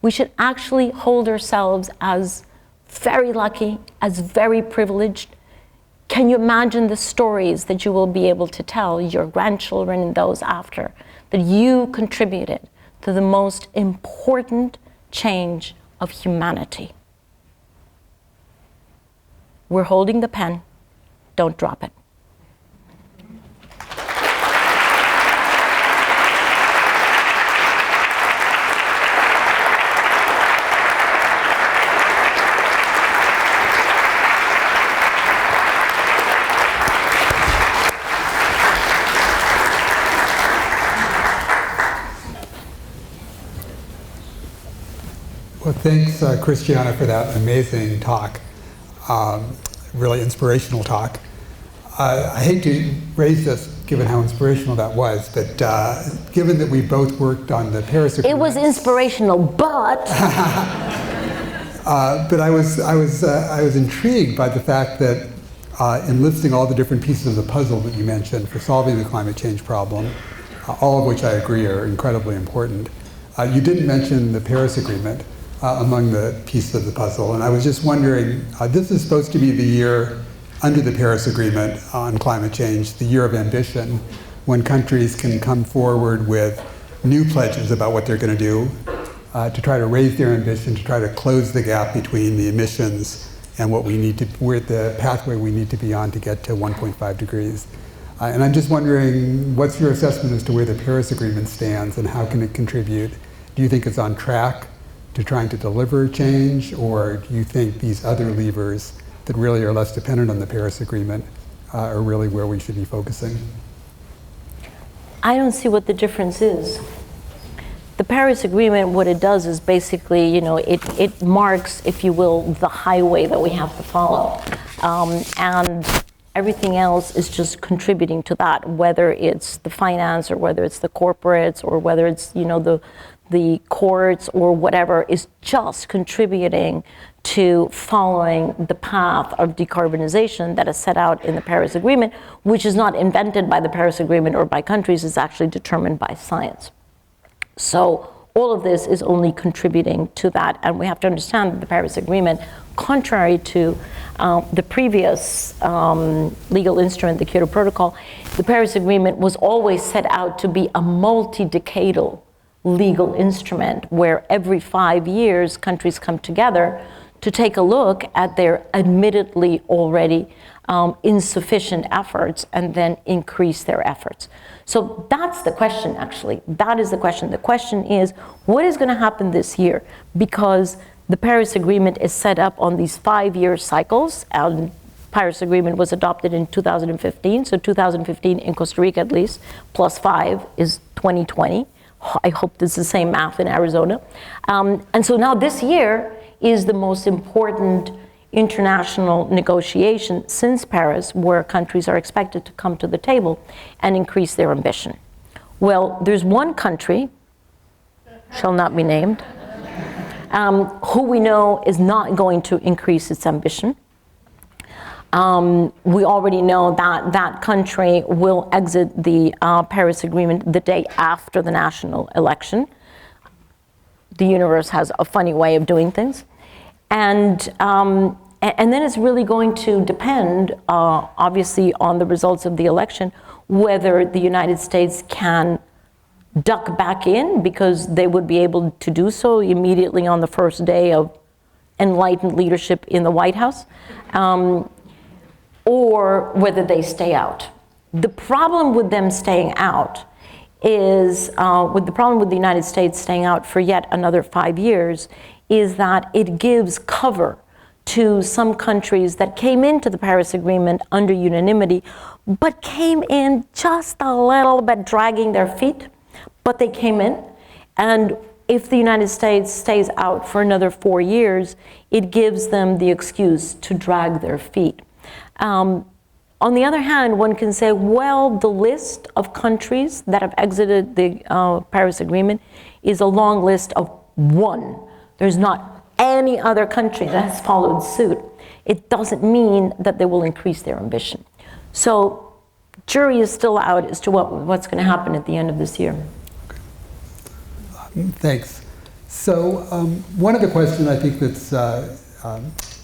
We should actually hold ourselves as very lucky, as very privileged. Can you imagine the stories that you will be able to tell your grandchildren and those after, that you contributed to the most important change of humanity? We're holding the pen. Don't drop it. Well, thanks, Christiana, for that amazing talk, really inspirational talk. I hate to raise this, given how inspirational that was, but given that we both worked on the Paris Agreement. It was inspirational, but. But I was intrigued by the fact that in listing all the different pieces of the puzzle that you mentioned for solving the climate change problem, all of which I agree are incredibly important, you didn't mention the Paris Agreement among the pieces of the puzzle. And I was just wondering, this is supposed to be the year under the Paris Agreement on climate change, the year of ambition, when countries can come forward with new pledges about what they're going to do to try to raise their ambition, to try to close the gap between the emissions and what we need to, where the pathway we need to be on to get to 1.5 degrees. And I'm just wondering, what's your assessment as to where the Paris Agreement stands and how can it contribute? Do you think it's on track to trying to deliver change, or do you think these other levers that really are less dependent on the Paris Agreement are really where we should be focusing? I don't see what the difference is. The Paris Agreement, what it does is basically, it marks, if you will, the highway that we have to follow. And everything else is just contributing to that, whether it's the finance or whether it's the corporates or whether it's, the courts or whatever is just contributing to following the path of decarbonization that is set out in the Paris Agreement, which is not invented by the Paris Agreement or by countries, it's actually determined by science. So all of this is only contributing to that, and we have to understand that the Paris Agreement, contrary to the previous legal instrument, the Kyoto Protocol, the Paris Agreement was always set out to be a multi-decadal legal instrument where every 5 years countries come together to take a look at their admittedly already insufficient efforts and then increase their efforts. So that's the question, actually. That is the question. The question is, what is going to happen this year? Because the Paris Agreement is set up on these 5-year cycles, and Paris Agreement was adopted in 2015, so 2015 in Costa Rica at least, plus 5 is 2020. I hope it's the same math in Arizona. And so now this year is the most important international negotiation since Paris, where countries are expected to come to the table and increase their ambition. Well, there's one country, shall not be named, who we know is not going to increase its ambition. We already know that that country will exit the Paris Agreement the day after the national election. The universe has a funny way of doing things. And then it's really going to depend, obviously, on the results of the election, whether the United States can duck back in, because they would be able to do so immediately on the first day of enlightened leadership in the White House, or whether they stay out. The problem with them staying out is, with the United States staying out for yet another 5 years, is that it gives cover to some countries that came into the Paris Agreement under unanimity, but came in just a little bit dragging their feet, but they came in. And if the United States stays out for another 4 years, it gives them the excuse to drag their feet. On the other hand, one can say, well, the list of countries that have exited the Paris Agreement is a long list of one. There's not any other country that has followed suit. It doesn't mean that they will increase their ambition. So, jury is still out as to what's going to happen at the end of this year. Okay. Thanks. So, one of the questions I think that's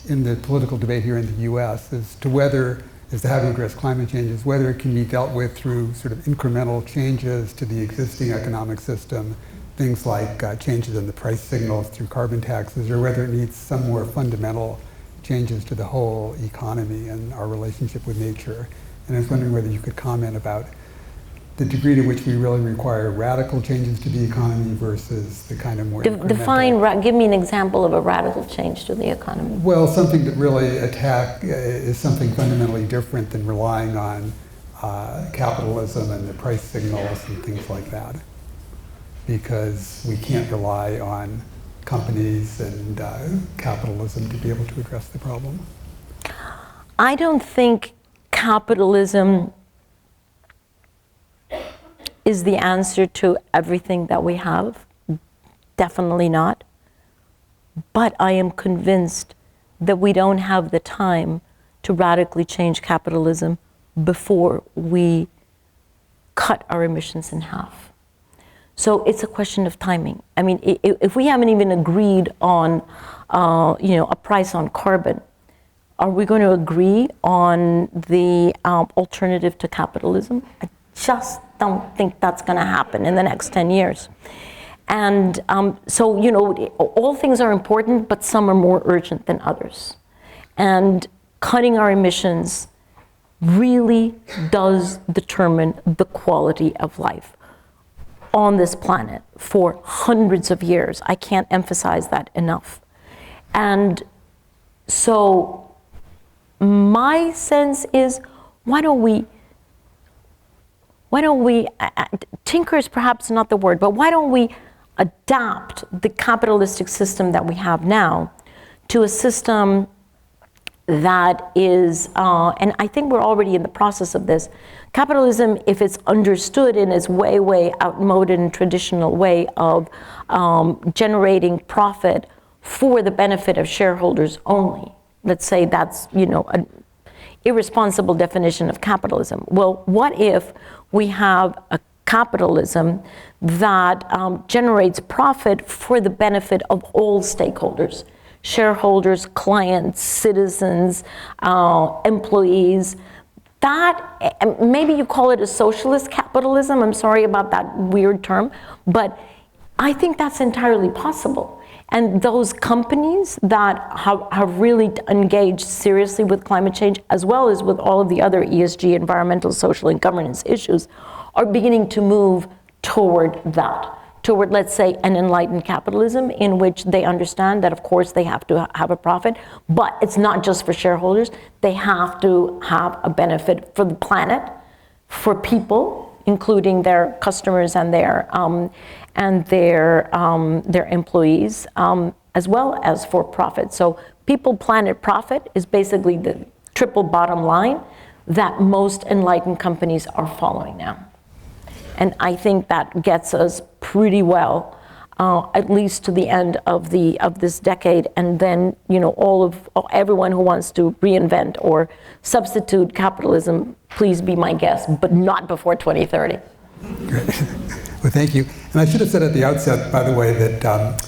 in the political debate here in the U.S. as to whether, as to how to address climate change, is whether it can be dealt with through sort of incremental changes to the existing economic system, things like changes in the price signals through carbon taxes, or whether it needs some more fundamental changes to the whole economy and our relationship with nature. And I was wondering whether you could comment about the degree to which we really require radical changes to the economy versus the kind of more incremental. Give me an example of a radical change to the economy. Well, something that really is something fundamentally different than relying on capitalism and the price signals and things like that. Because we can't rely on companies and capitalism to be able to address the problem. I don't think capitalism is the answer to everything that we have. Definitely not. But I am convinced that we don't have the time to radically change capitalism before we cut our emissions in half. So it's a question of timing. I mean, if we haven't even agreed on, a price on carbon, are we going to agree on the alternative to capitalism? I just don't think that's going to happen in the next 10 years. And so, all things are important, but some are more urgent than others. And cutting our emissions really does determine the quality of life on this planet for hundreds of years. I can't emphasize that enough. And so my sense is, why don't we, tinker is perhaps not the word, but why don't we adapt the capitalistic system that we have now to a system that is, and I think we're already in the process of this. Capitalism, if it's understood in its way outmoded and traditional way of generating profit for the benefit of shareholders only, let's say that's, an irresponsible definition of capitalism. Well, what if we have a capitalism that generates profit for the benefit of all stakeholders? Shareholders, clients, citizens, employees. That, maybe you call it a socialist capitalism, I'm sorry about that weird term, but I think that's entirely possible. And those companies that have really engaged seriously with climate change, as well as with all of the other ESG, environmental, social, and governance issues, are beginning to move toward that. Toward, let's say, an enlightened capitalism in which they understand that, of course, they have to have a profit, but it's not just for shareholders. They have to have a benefit for the planet, for people, including their customers and their employees, as well as for profit. So people, planet, profit is basically the triple bottom line that most enlightened companies are following now. And I think that gets us pretty well, at least to the end of this decade. And then, everyone who wants to reinvent or substitute capitalism, please be my guest, but not before 2030. Great. Well, thank you. And I should have said at the outset, by the way, that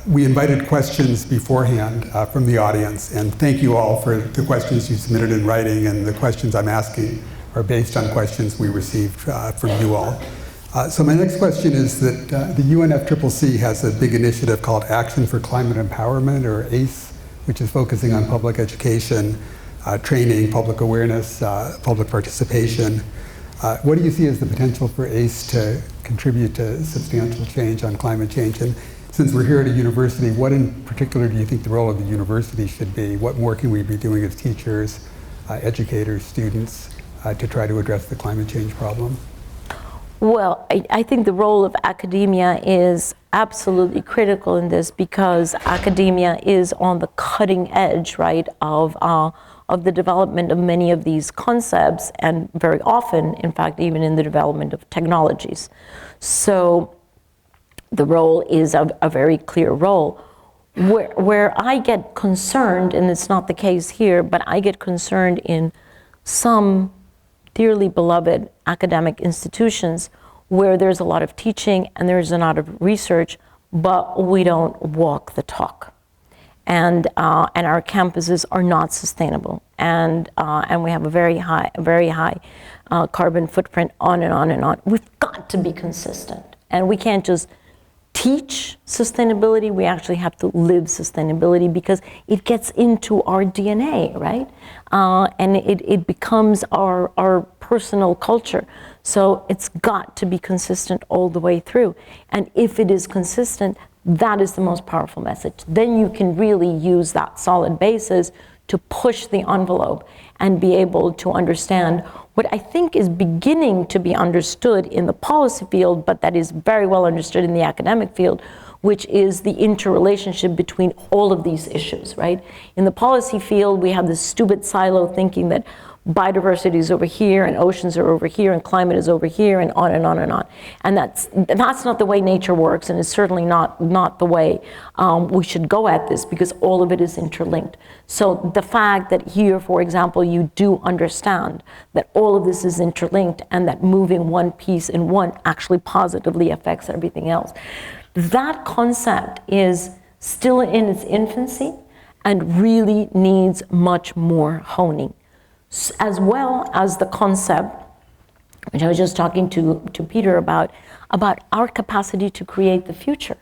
we invited questions beforehand from the audience. And thank you all for the questions you submitted in writing, and the questions I'm asking are based on questions we received from you all. So my next question is that the UNFCCC has a big initiative called Action for Climate Empowerment, or ACE, which is focusing on public education, training, public awareness, public participation. What do you see as the potential for ACE to contribute to substantial change on climate change? And since we're here at a university, what in particular do you think the role of the university should be? What more can we be doing as teachers, educators, students, to try to address the climate change problem? Well, I think the role of academia is absolutely critical in this, because academia is on the cutting edge, right, of the development of many of these concepts, and very often, in fact, even in the development of technologies. So the role is a very clear role. Where I get concerned, and it's not the case here, but I get concerned in some dearly beloved academic institutions where there's a lot of teaching and there's a lot of research, but we don't walk the talk. And our campuses are not sustainable. And we have a very high carbon footprint, on and on and on. We've got to be consistent. And we can't just teach sustainability, we actually have to live sustainability, because it gets into our DNA, right? And it becomes our personal culture. So it's got to be consistent all the way through. And if it is consistent, that is the most powerful message. Then you can really use that solid basis to push the envelope and be able to understand what I think is beginning to be understood in the policy field, but that is very well understood in the academic field, which is the interrelationship between all of these issues, right? In the policy field, we have this stupid silo thinking that biodiversity is over here, and oceans are over here, and climate is over here, and on and on and on. And that's not the way nature works, and it's certainly not the way we should go at this, because all of it is interlinked. So the fact that here, for example, you do understand that all of this is interlinked, and that moving one piece in one actually positively affects everything else. That concept is still in its infancy and really needs much more honing, as well as the concept, which I was just talking to Peter about our capacity to create the future,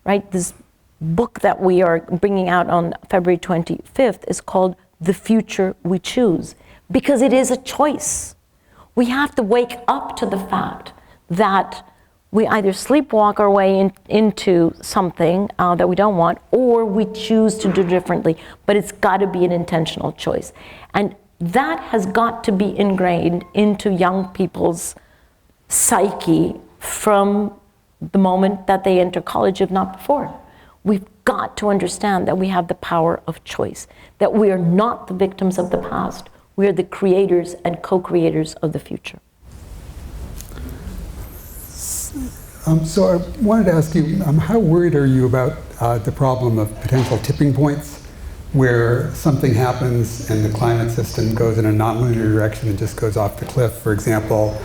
right? This book that we are bringing out on February 25th is called The Future We Choose, because it is a choice. We have to wake up to the fact that we either sleepwalk our way into something that we don't want, or we choose to do differently, but it's got to be an intentional choice. And that has got to be ingrained into young people's psyche from the moment that they enter college, if not before. We've got to understand that we have the power of choice, that we are not the victims of the past. We are the creators and co-creators of the future. So I wanted to ask you, how worried are you about the problem of potential tipping points, where something happens and the climate system goes in a nonlinear direction and just goes off the cliff? For example,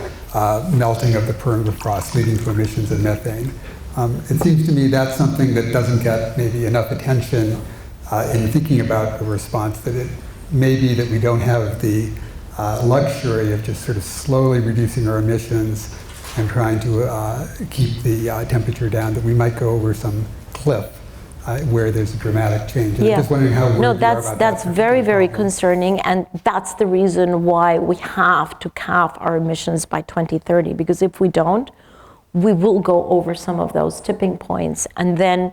melting of the permafrost leading to emissions of methane. It seems to me that's something that doesn't get maybe enough attention in thinking about a response, that it may be that we don't have the luxury of just sort of slowly reducing our emissions and trying to keep the temperature down, that we might go over some cliff where there's a dramatic change. And I'm just wondering how worried you are about that's very, very concerning, and that's the reason why we have to cap our emissions by 2030, because if we don't, we will go over some of those tipping points, and then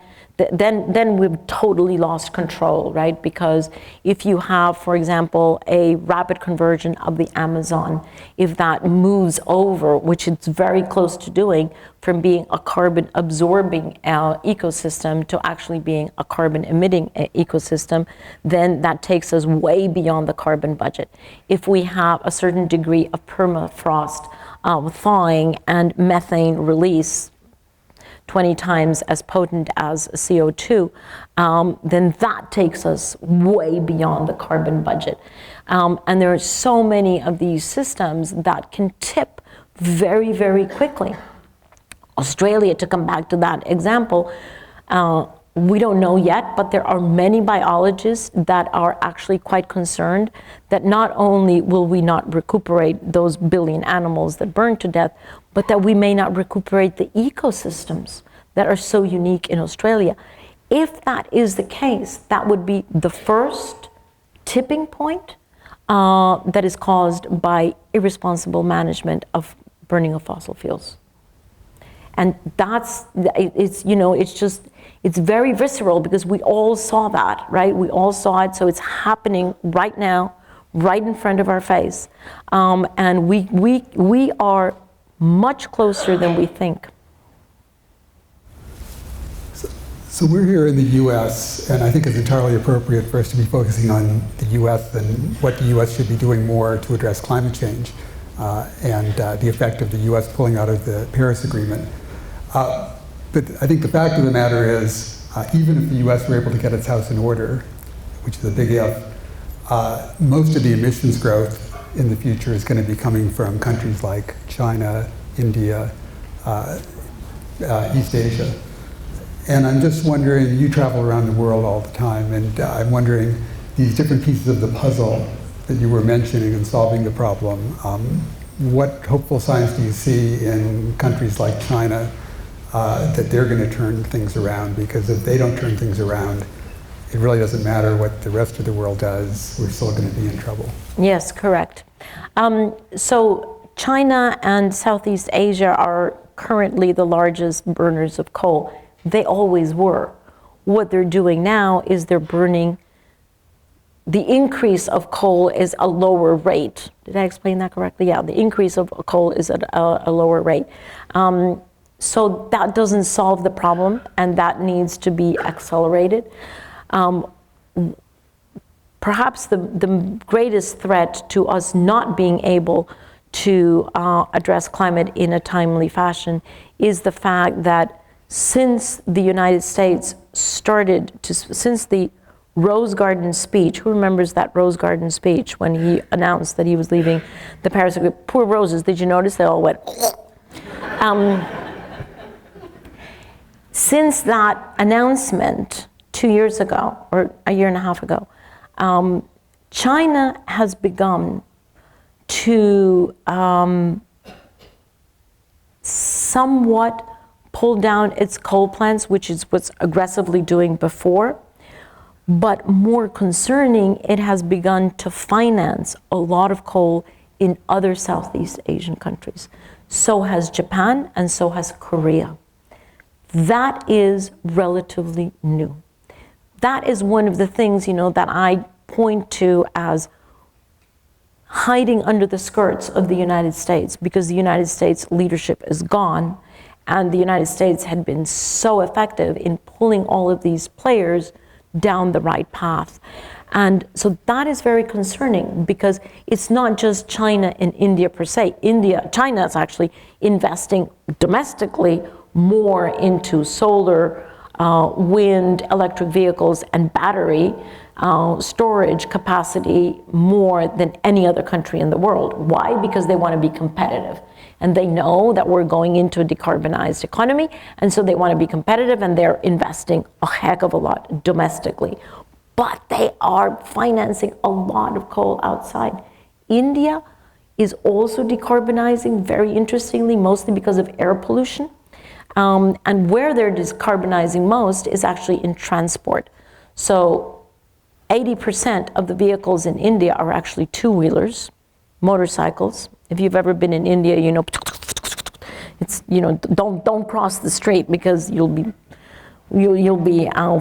we've totally lost control, right? Because if you have, for example, a rapid conversion of the Amazon, if that moves over, which it's very close to doing, from being a carbon absorbing ecosystem to actually being a carbon emitting ecosystem, then that takes us way beyond the carbon budget. If we have a certain degree of permafrost thawing and methane release, 20 times as potent as CO2, then that takes us way beyond the carbon budget. And there are so many of these systems that can tip very, very quickly. Australia, to come back to that example, we don't know yet, but there are many biologists that are actually quite concerned that not only will we not recuperate those billion animals that burn to death, but that we may not recuperate the ecosystems that are so unique in Australia. If that is the case, that would be the first tipping point that is caused by irresponsible management of burning of fossil fuels. And it's very visceral, because we all saw that, right? We all saw it, so it's happening right now, right in front of our face. And we are much closer than we think. So we're here in the US, and I think it's entirely appropriate for us to be focusing on the US and what the US should be doing more to address climate change and the effect of the US pulling out of the Paris Agreement. But I think the fact of the matter is, even if the US were able to get its house in order, which is a big if, most of the emissions growth in the future is going to be coming from countries like China, India, East Asia. And I'm just wondering, you travel around the world all the time, and I'm wondering, these different pieces of the puzzle that you were mentioning in solving the problem, what hopeful signs do you see in countries like China that they're going to turn things around? Because if they don't turn things around, it really doesn't matter what the rest of the world does, we're still going to be in trouble. Yes, correct. So China and Southeast Asia are currently the largest burners of coal. They always were. What they're doing now is they're burning, the increase of coal is a lower rate. Did I explain that correctly? Yeah, the increase of coal is at a lower rate. So that doesn't solve the problem, and that needs to be accelerated. Perhaps the greatest threat to us not being able to address climate in a timely fashion is the fact that since the United States since the Rose Garden speech, who remembers that Rose Garden speech when he announced that he was leaving the Paris Agreement? Poor roses, did you notice they all went? Since that announcement 2 years ago, or a year and a half ago, China has begun to somewhat pull down its coal plants, which is what's aggressively doing before. But more concerning, it has begun to finance a lot of coal in other Southeast Asian countries. So has Japan, and so has Korea. That is relatively new. That is one of the things, that I point to as hiding under the skirts of the United States, because the United States leadership is gone, And the United States had been so effective in pulling all of these players down the right path. And so that is very concerning, because it's not just China and India per se. China is actually investing domestically more into solar, wind, electric vehicles, and battery storage capacity more than any other country in the world. Why? Because they want to be competitive. And they know that we're going into a decarbonized economy, and so they want to be competitive, and they're investing a heck of a lot domestically. But they are financing a lot of coal outside. India is also decarbonizing, very interestingly, mostly because of air pollution. And where they're decarbonizing most is actually in transport. So 80% of the vehicles in India are actually two-wheelers, motorcycles. If you've ever been in India, you know, it's, you know, don't cross the street, because you'll be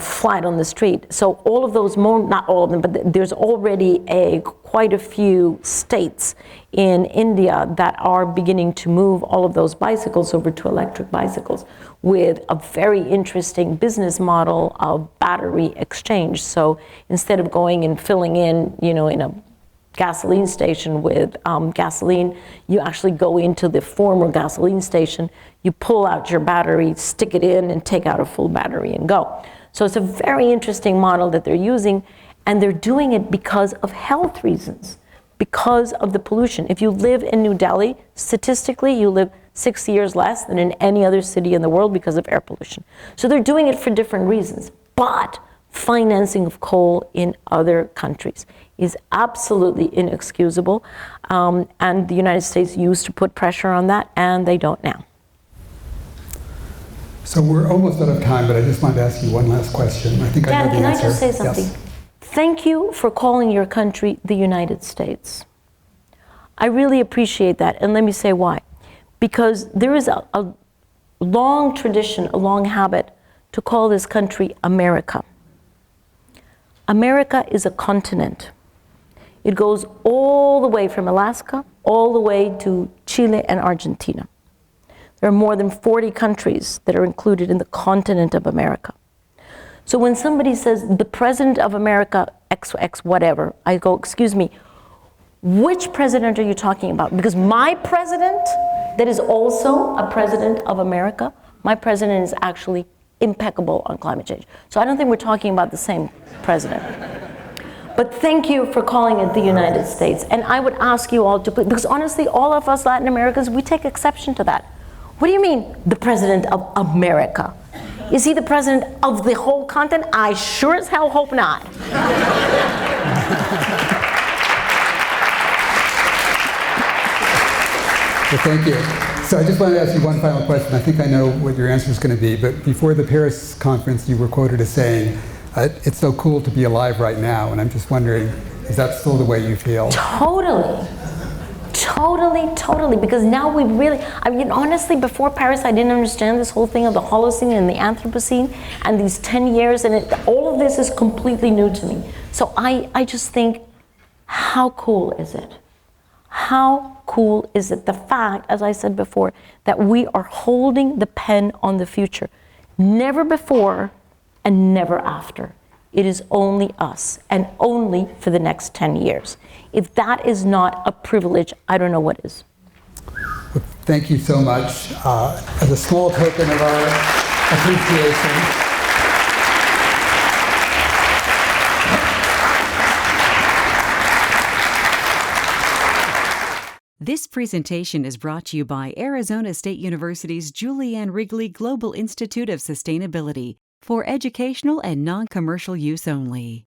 flat on the street. So all of those, not all of them, but there's already quite a few states in India that are beginning to move all of those bicycles over to electric bicycles, with a very interesting business model of battery exchange. So instead of going and filling in, you know, in a gasoline station with gasoline, you actually go into the former gasoline station, you pull out your battery, stick it in, and take out a full battery and go. So it's a very interesting model that they're using, and they're doing it because of health reasons, because of the pollution. If you live in New Delhi, statistically, you live 6 years less than in any other city in the world because of air pollution. So they're doing it for different reasons. But financing of coal in other countries is absolutely inexcusable. And the United States used to put pressure on that, and they don't now. So we're almost out of time, but I just wanted to ask you one last question. I think I know the can answer. I just say something? Yes. Thank you for calling your country the United States. I really appreciate that, and let me say why. Because there is a long tradition, a long habit to call this country America. America is a continent. It goes all the way from Alaska, all the way to Chile and Argentina. There are more than 40 countries that are included in the continent of America. So when somebody says, the President of America, XX whatever, I go, excuse me, which president are you talking about? Because my president, that is also a president of America, my president is actually impeccable on climate change. So I don't think we're talking about the same president. But thank you for calling it the United States. And I would ask you all to, because honestly, all of us Latin Americans, we take exception to that. What do you mean, the President of America? Is he the president of the whole continent? I sure as hell hope not. Well, thank you. So I just wanted to ask you one final question. I think I know what your answer is going to be, but before the Paris conference, you were quoted as saying, it's so cool to be alive right now. And I'm just wondering, is that still the way you feel? Totally. Totally, because now we really, I mean, honestly, before Paris, I didn't understand this whole thing of the Holocene and the Anthropocene and these 10 years, and all of this is completely new to me. So I just think, how cool is it? How cool is it, the fact, as I said before, that we are holding the pen on the future. Never before and never after. It is only us, and only for the next 10 years. If that is not a privilege, I don't know what is. Well, thank you so much. As a small token of our appreciation. This presentation is brought to you by Arizona State University's Julianne Wrigley Global Institute of Sustainability for educational and non-commercial use only.